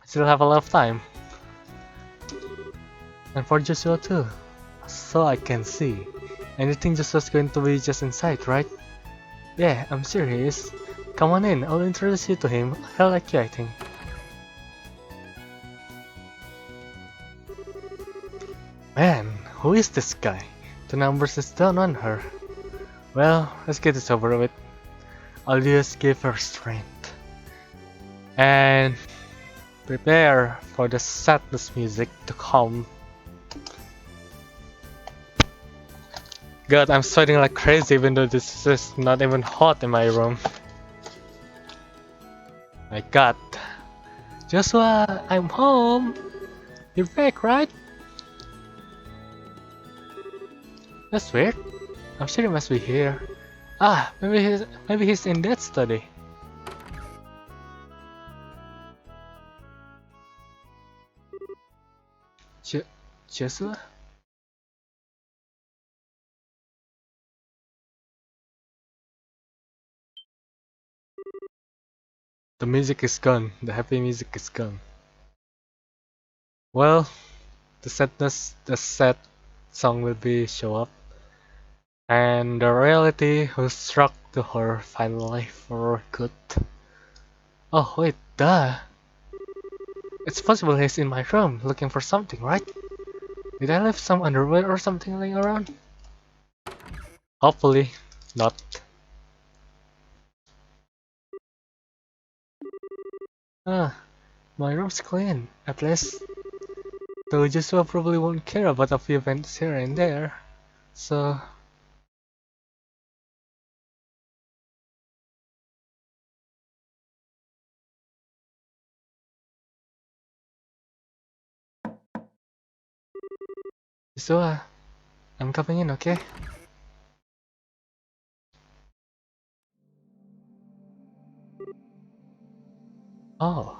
I still have a lot of time. And for Joshua too. So I can see. And you think Joshua's going to be just inside, right? Yeah, I'm sure he is. Come on in, I'll introduce you to him. He'll like you, I think. Man, who is this guy? The numbers is down on her. Well, let's get this over with. I'll just give her strength. And prepare for the sadness music to come. God, I'm sweating like crazy even though this is not even hot in my room. My God. Joshua, I'm home. You're back, right? That's weird. I'm sure he must be here. Maybe he's in that study. Je Joshua? The music is gone. The happy music is gone. Well, the sad song will be show up, and the reality will struck to her finally for good. Oh wait, duh! It's possible he's in my room looking for something, right? Did I leave some underwear or something laying around? Hopefully, not. Ah, my room's clean, at least. Though Joshua probably won't care about a few events here and there, so... Joshua, I'm coming in, okay? Oh,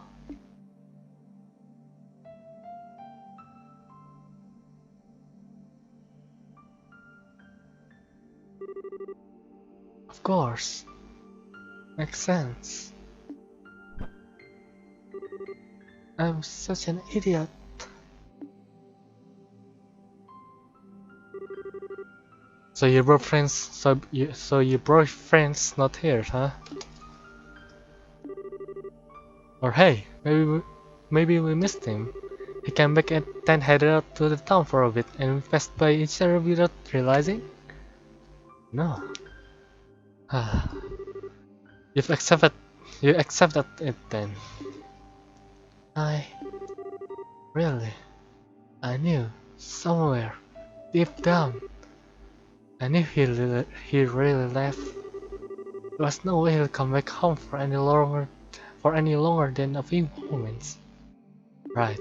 of course. Makes sense. I'm such an idiot. So your boyfriend's not here, huh? Or hey, maybe we missed him. He came back and then headed out to the town for a bit and we passed by each other without realizing? No. Ah, you've accepted you accepted it then. I really I knew somewhere deep down I knew he really left. There was no way he'll come back home for any longer than a few moments. Right.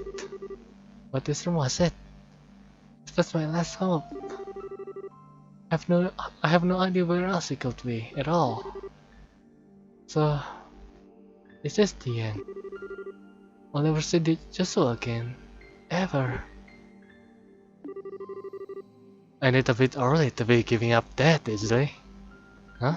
But this room was it. This was my last hope. I have no idea where else it could be at all. So this is the end. I'll never see Joshua again. Ever. And it's a bit early to be giving up that easily. Huh?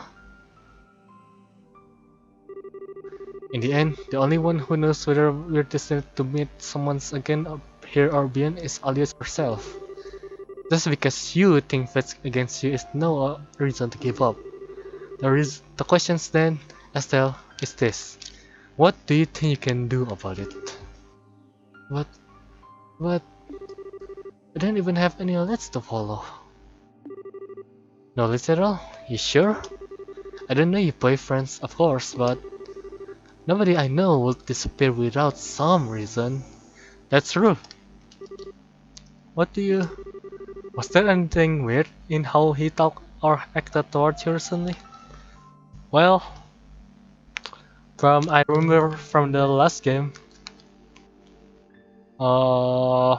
In the end, the only one who knows whether we're destined to meet someone again up here or beyond is Alias herself. Just because you think fate's against you is no reason to give up. The questions then, Estelle, is this. What do you think you can do about it? But, but, I don't even have any leads to follow. No leads at all? You sure? I don't know your boyfriends, of course, but nobody I know will disappear without some reason. That's true. What do you... Was there anything weird in how he talked or acted towards you recently? Well, I remember from the last game, uh,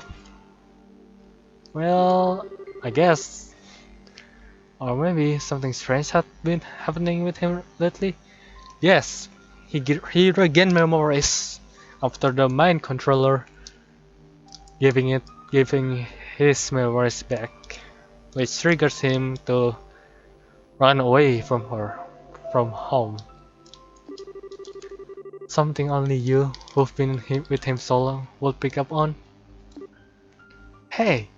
well, I guess, or maybe something strange had been happening with him lately. Yes, he regained memories after the mind controller giving his memories back, which triggers him to run away from home. Something only you, who've been with him so long, will pick up on. Hey!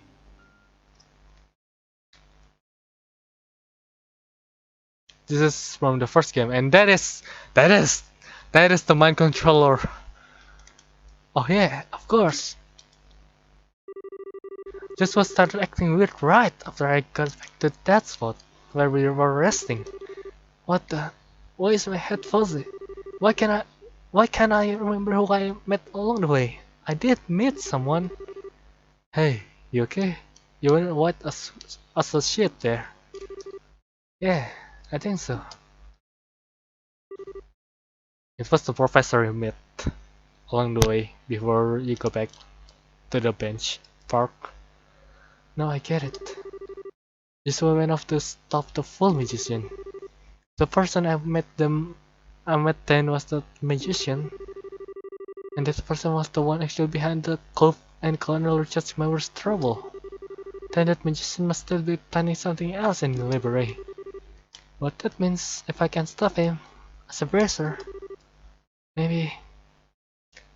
This is from the first game, and that is the mind controller. Oh yeah, of course. Just was started acting weird right after I got back to that spot where we were resting. What the? Why is my head fuzzy? Why can I? Why can't I remember who I met along the way? I did meet someone. Hey, you okay? You were what associate there? Yeah, I think so. It was the professor you met along the way before you go back to the bench park. Now I get it. This one went off to stop the full magician. The person I met then was the magician, and that person was the one actually behind the clove and Colonel Richard's my worst trouble. Then that magician must still be planning something else in the library. What that means, if I can stop him, as a bracer, maybe,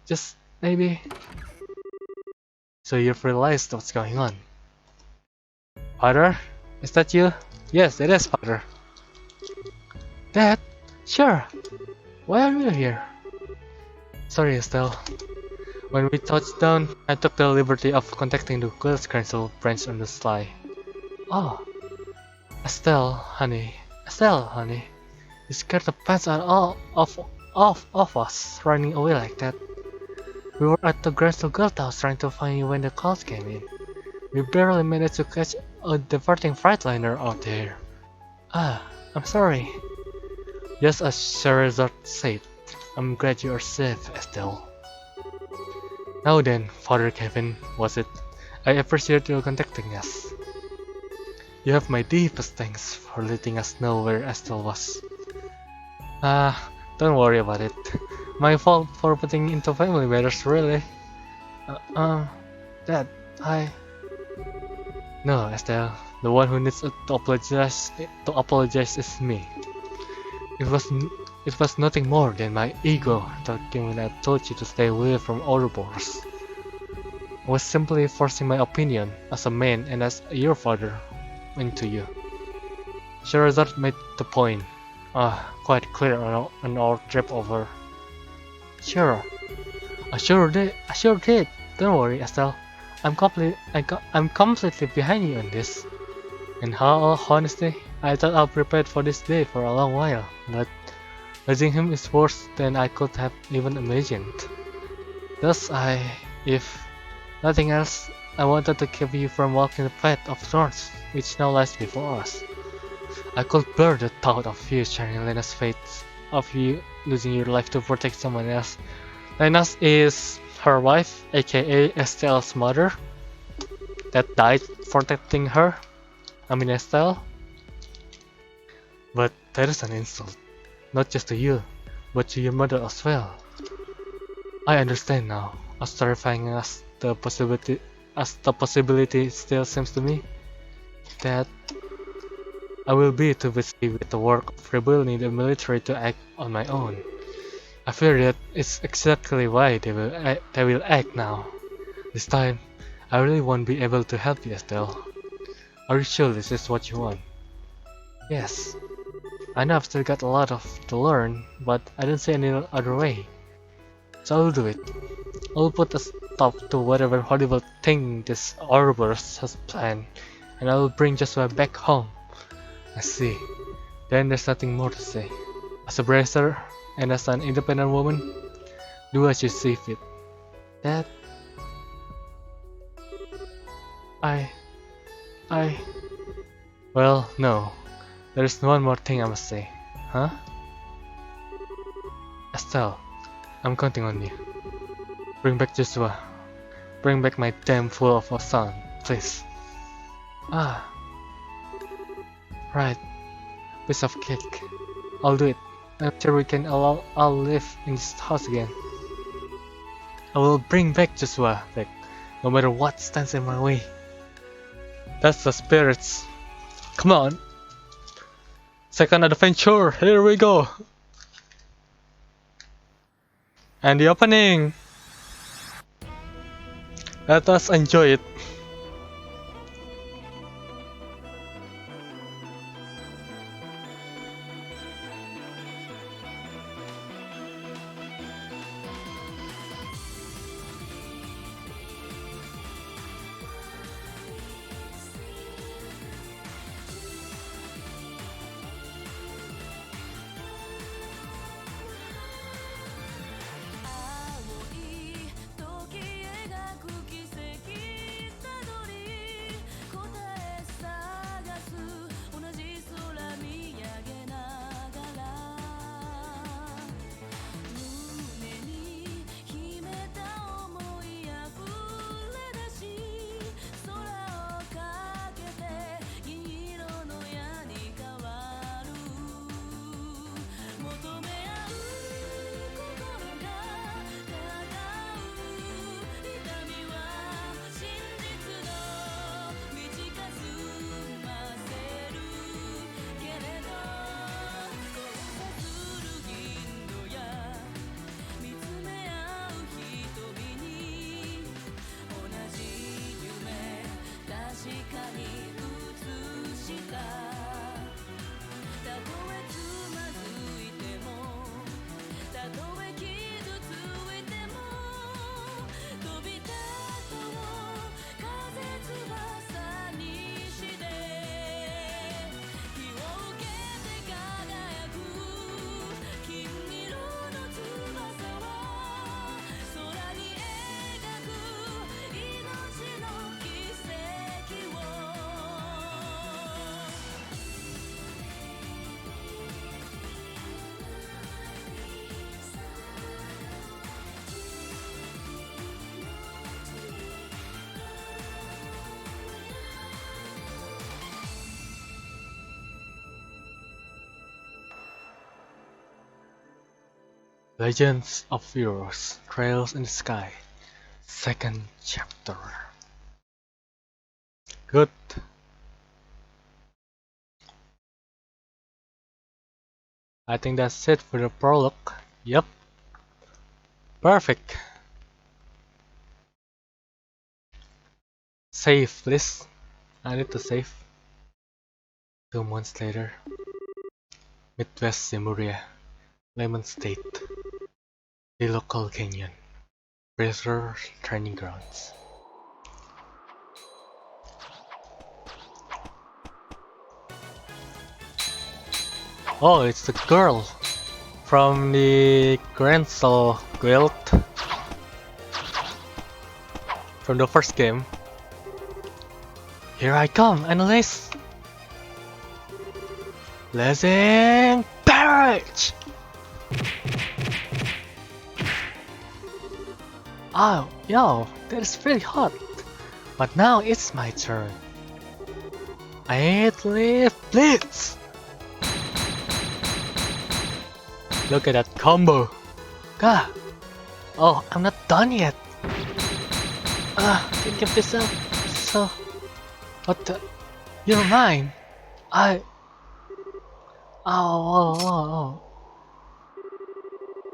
just maybe. So you've realized what's going on. Father? Is that you? Yes, it is, Father. Dad? Sure. Why are you here? Sorry, Estelle. When we touched down, I took the liberty of contacting the Queen's Council branch on the sly. Oh, Estelle, honey. Estelle, honey. You scared the pants out of us running away like that. We were at the Grassel Guild House trying to find you when the calls came in. We barely managed to catch a departing Freightliner out there. Ah, I'm sorry. Just as Sherazade said, I'm glad you are safe, Estelle. Now then, Father Kevin, was it? I appreciate you contacting us. You have my deepest thanks for letting us know where Estelle was. Don't worry about it. My fault for putting into family matters, really. Dad, No, Estelle. The one who needs to apologize is me. It was nothing more than my ego talking when I told you to stay away from Ouroboros. I was simply forcing my opinion as a man and as your father into you. Sherazade made the point quite clear on our trip over. Sure, I sure did. Don't worry, Estelle. I'm completely behind you on this. And honestly, I thought I prepared for this day for a long while, but losing him is worse than I could have even imagined. Thus if nothing else, I wanted to keep you from walking the path of thorns, which now lies before us. I could bear the thought of you sharing Lena's fate, of you losing your life to protect someone else. Lena is her wife, aka Estelle's mother, that died protecting her. I mean Estelle. But that is an insult, not just to you, but to your mother as well. I understand now, as terrifying as the possibility still seems to me, that I will be too busy with the work of rebuilding the military to act on my own. I fear that is exactly why they will act now. This time, I really won't be able to help you, Estelle. Are you sure this is what you want? Yes. I know I've still got a lot to learn, but I don't see any other way. So I'll do it. I'll put a stop to whatever horrible thing this Ouroboros has planned, and I will bring Joshua back home. I see. Then there's nothing more to say. As a bracer and as an independent woman, do as you see fit. Dad, Well, no. There's one more thing I must say. Huh? Estelle, I'm counting on you. Bring back Joshua. Bring back my damn fool of a son, please. Ah. Right. Piece of cake. I'll do it. I'm sure we can all live in this house again. I will bring back Joshua back, no matter what stands in my way. That's the spirits. Come on. Second adventure, here we go. And the opening. Let us enjoy it. Legends of Heroes, Trails in the Sky, second chapter. Good. I think that's it for the prologue. Yep. Perfect. Save, please. I need to save. 2 months later. Midwest Lemuria, Lemon State. The local canyon. Razor training grounds. Oh, it's the girl from the Grand Soul Guild from the first game. Here I come, Annalise! Blazing Barrage! Oh, yo, that is pretty hot. But now it's my turn. I hate Leaf Blitz! Look at that combo! God! Oh, I'm not done yet! Can't give this up. So... What the... You're mine! I... Oh.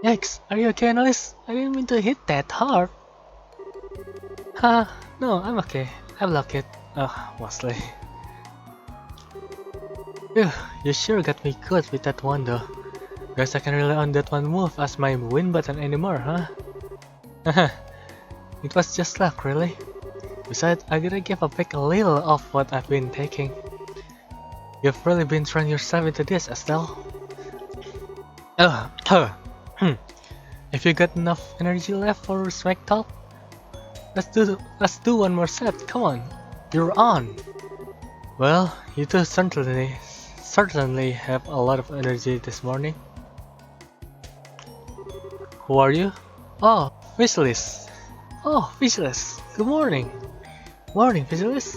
Yikes, are you okay, Annalise? I didn't mean to hit that hard. No, I'm okay. I blocked it. Mostly. Phew, you sure got me good with that one though. Guess I can rely on that one move as my win button anymore, huh? It was just luck, really. Besides, I gotta give back a little of what I've been taking. You've really been throwing yourself into this, Estelle. If you got enough energy left for smack talk, let's do one more set. Come on, you're on. Well, you two certainly have a lot of energy this morning. Who are you? Oh, Visualis. Oh, Visualis. Good morning. Morning, Visualis.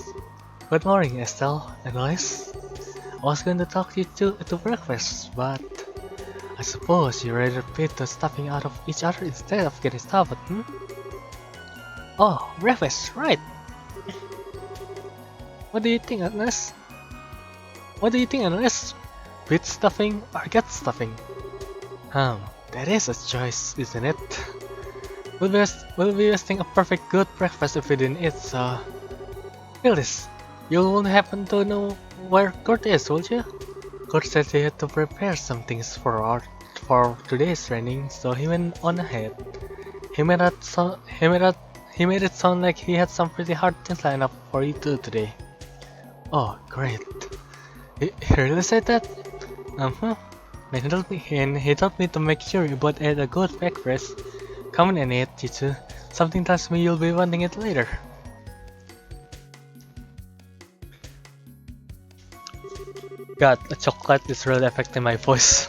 Good morning, Estelle and Lois. I was going to talk you two to breakfast, but I suppose you rather pit to stopping out of each other instead of getting starved, hmm? Oh, breakfast, right. What do you think, Agnes? Pit stuffing or gut stuffing? That is a choice, isn't it? We'll be wasting a perfect good breakfast if we didn't eat, so... Phyllis, you won't happen to know where Kurt is, will you? Kurt said he had to prepare some things for today's training, so he went on ahead. He made it sound like he had some pretty hard things lined up for you two today. Oh, great. He really said that? And he told me to make sure you both ate a good breakfast. Come on and eat, you two. Something tells me you'll be wanting it later. God, the chocolate is really affecting my voice.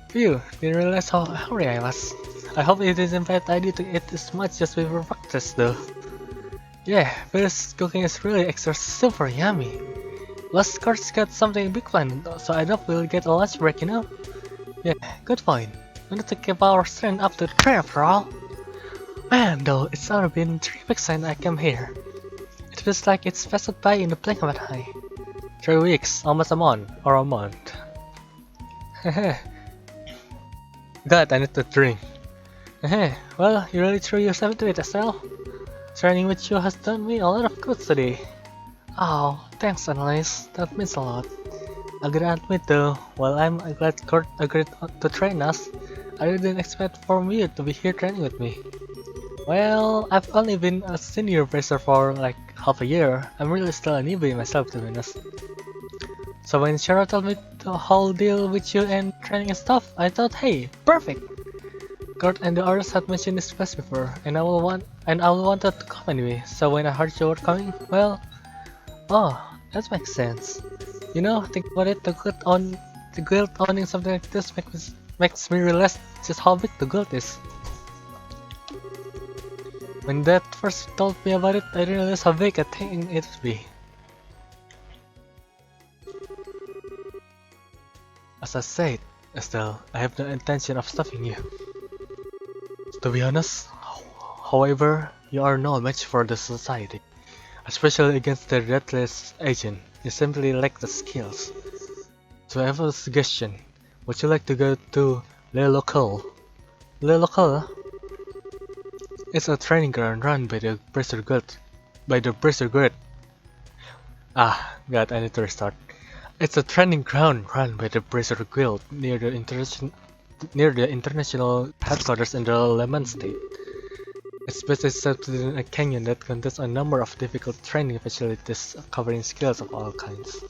Phew, didn't realize how hungry I was. I hope it isn't bad idea to eat this much just before breakfast though. Yeah, this cooking is really extra super yummy. Plus, Kurt's got something big planned, so I hope we'll get a lunch break, you know? Yeah, good point. We need to keep our strength up to the trail after all. Man, though, it's already been 3 weeks since I came here. It feels like it's passed by in the blink of an eye. 3 weeks, almost a month, or a month. God, I need to drink. Well, you really threw yourself into it, Estelle. Training with you has done me a lot of good today. Oh, thanks, Annalise. That means a lot. I gotta admit though, while I'm glad Kurt agreed to train us, I didn't expect for you to be here training with me. Well, I've only been a senior racer for like half a year. I'm really still a newbie myself, to be honest. So when Shara told me the whole deal with you and training and stuff, I thought, hey, perfect! Kurt and the others had mentioned this place before, and I wanted to come anyway. So when I heard you were coming, well, oh, that makes sense. You know, think about it, the guild owning something like this makes me realize just how big the guild is. When Dad first told me about it, I didn't realize how big a thing it would be. As I said, Estelle, I have no intention of stopping you. To be honest, however, you are no match for the society, especially against the Redless agent. You simply lack the skills. So I have a suggestion. Would you like to go to Le Local? Le Local? It's a training ground run by the Bracer Guild. God, I need to restart. It's a training ground run by the Bracer Guild near the international headquarters in the Lemon State. It's basically set within a canyon that contains a number of difficult training facilities covering skills of all kinds.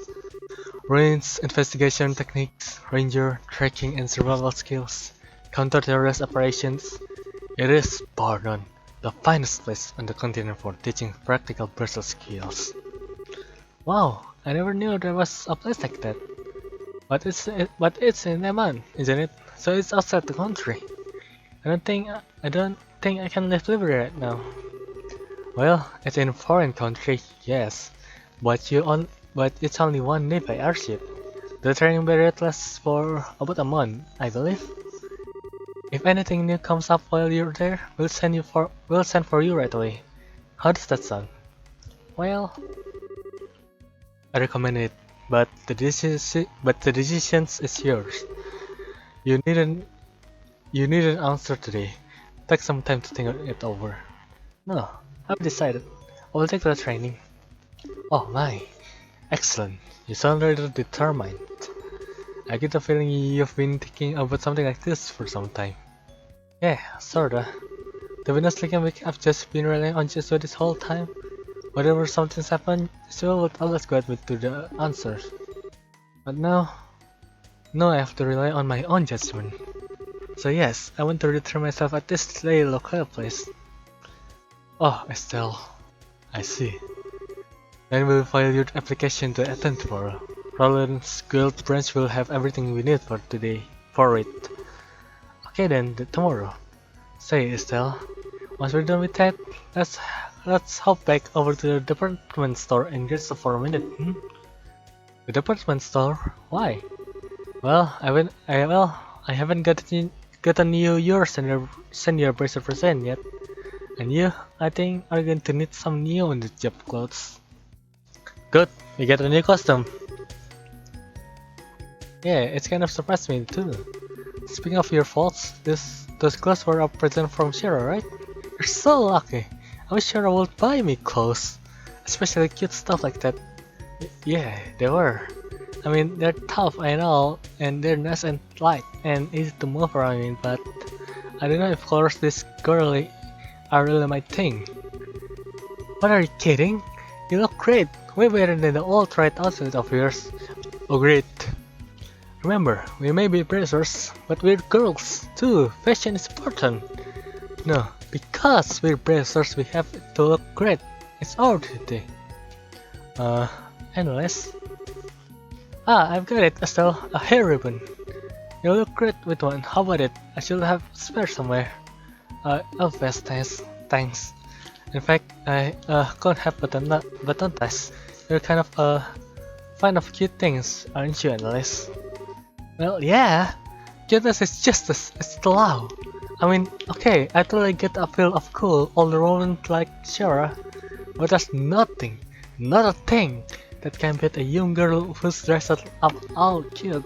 Ruins, investigation techniques, ranger, trekking and survival skills, counter-terrorist operations. It is, bar none, the finest place on the continent for teaching practical bracer skills. Wow, I never knew there was a place like that. But it's in Yemen, isn't it? So it's outside the country. I don't think I can live liberally right now. Well, it's in a foreign country, yes, but it's only one nearby airship. The training period lasts for about a month, I believe. If anything new comes up while you're there, we'll send for you right away. How does that sound? Well, I recommend it, but the decision is yours. You need an answer today. Take some time to think it over. No, I've decided. I will take the training. Oh my, excellent. You sound rather determined. I get the feeling you've been thinking about something like this for some time. Yeah, sorta. To be honest, I've just been relying on Joshua this whole time. Whenever something's happened, Joshua would always guide me to the answers. But now I have to rely on my own judgment. So yes, I want to return myself at this little local place. Oh, Estelle. I see. Then we'll file your application to attend tomorrow. Roland's guild branch will have everything we need for today. For it. Okay then, tomorrow. Say, Estelle. Once we're done with that, let's hop back over to the department store and get stuff for a minute. The department store? Why? Well, I haven't gotten you your senior bracer present yet. And you, I think, are going to need some new on the job clothes. Good, we get a new costume. Yeah, it's kind of surprised me too. Speaking of your faults, those clothes were a present from Shira, right? You're so lucky. I wish Shira would buy me clothes, especially cute stuff like that. Yeah, they were. I mean, they're tough and all, and they're nice and light and easy to move around in, but I don't know if colors this girly are really my thing. What, are you kidding? You look great, way better than the old right outfit of yours. Oh great. Remember, we may be bracers, but we're girls too. Fashion is important. No, because we're bracers, we have to look great. It's our duty. Anyways. I've got it, Estelle. A hair ribbon. You look great with one. How about it? I should have spare somewhere. Oh, best, thanks. In fact, I can't have button ties. You're kind of fan of cute things, aren't you, Annalise? Well, yeah. Cuteness is justice. It's the law. I mean, okay, I totally get a feel of cool all around like Shara, but there's nothing, not a thing, that can beat a young girl who's dressed up all cute.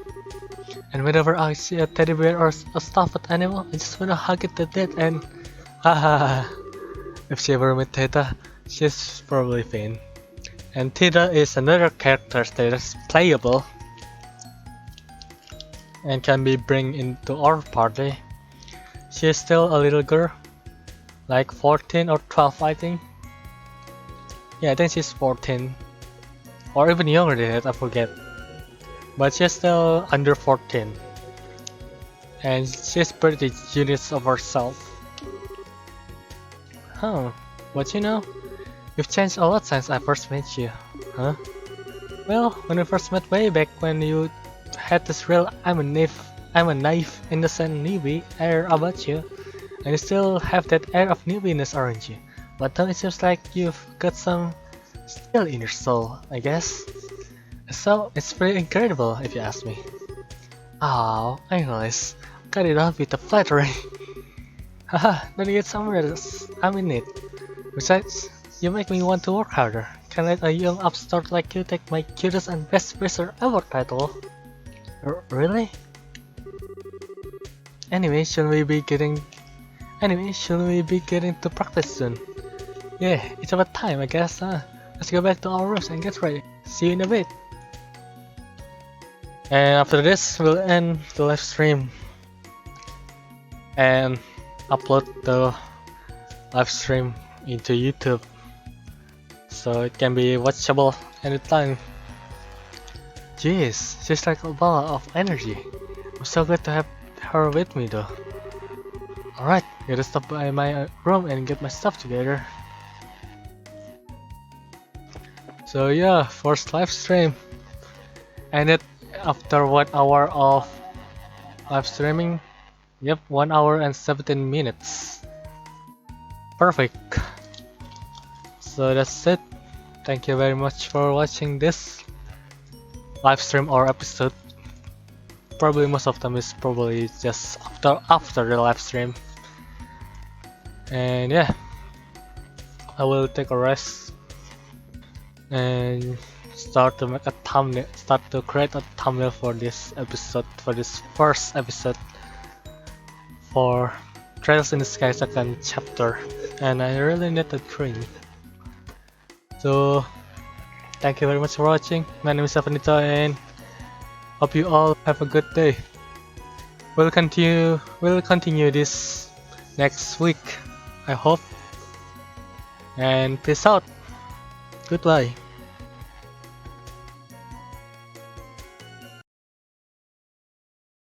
And whenever I see a teddy bear or a stuffed animal, I just wanna hug it to death and haha. If she ever met Theta, she's probably faint. And Theta is another character that is playable and can be bring into our party. She is still a little girl, like 14 or 12 I think. Yeah, I think she's 14. Or even younger than that, I forget. But she's still under 14. And she's pretty genius of herself. Huh, but you know, you've changed a lot since I first met you, huh? Well, when we first met way back when you had this real I'm a naive, innocent newbie air about you, and you still have that air of newbiness, aren't you? But now it seems like you've got some skill in your soul, I guess. So, it's pretty incredible if you ask me. Oh, anyways, cut it off with the flattery. Haha, then get somewhere else. I'm in it. Besides, you make me want to work harder. Can let a young upstart like you take my cutest and best racer ever title? Really? Anyway, shouldn't we be getting to practice soon? Yeah, it's about time, I guess, huh? Let's go back to our rooms and get ready. See you in a bit. And after this, we'll end the live stream and upload the live stream into YouTube, so it can be watchable anytime. Jeez, she's like a ball of energy. I'm so glad to have her with me though. Alright, gotta stop by my room and get my stuff together. So yeah, first live stream. Ended after 1 hour of live streaming. Yep, 1 hour and 17 minutes. Perfect. So that's it. Thank you very much for watching this live stream or episode. Probably most of them is probably just after the live stream. And yeah, I will take a rest and start to create a thumbnail for this episode, for this first episode for Trails in the Sky second chapter, and I really need a drink. So thank you very much for watching. My name is Shafwan Dito and hope you all have a good day. We'll continue this next week, I hope. And peace out. Goodbye.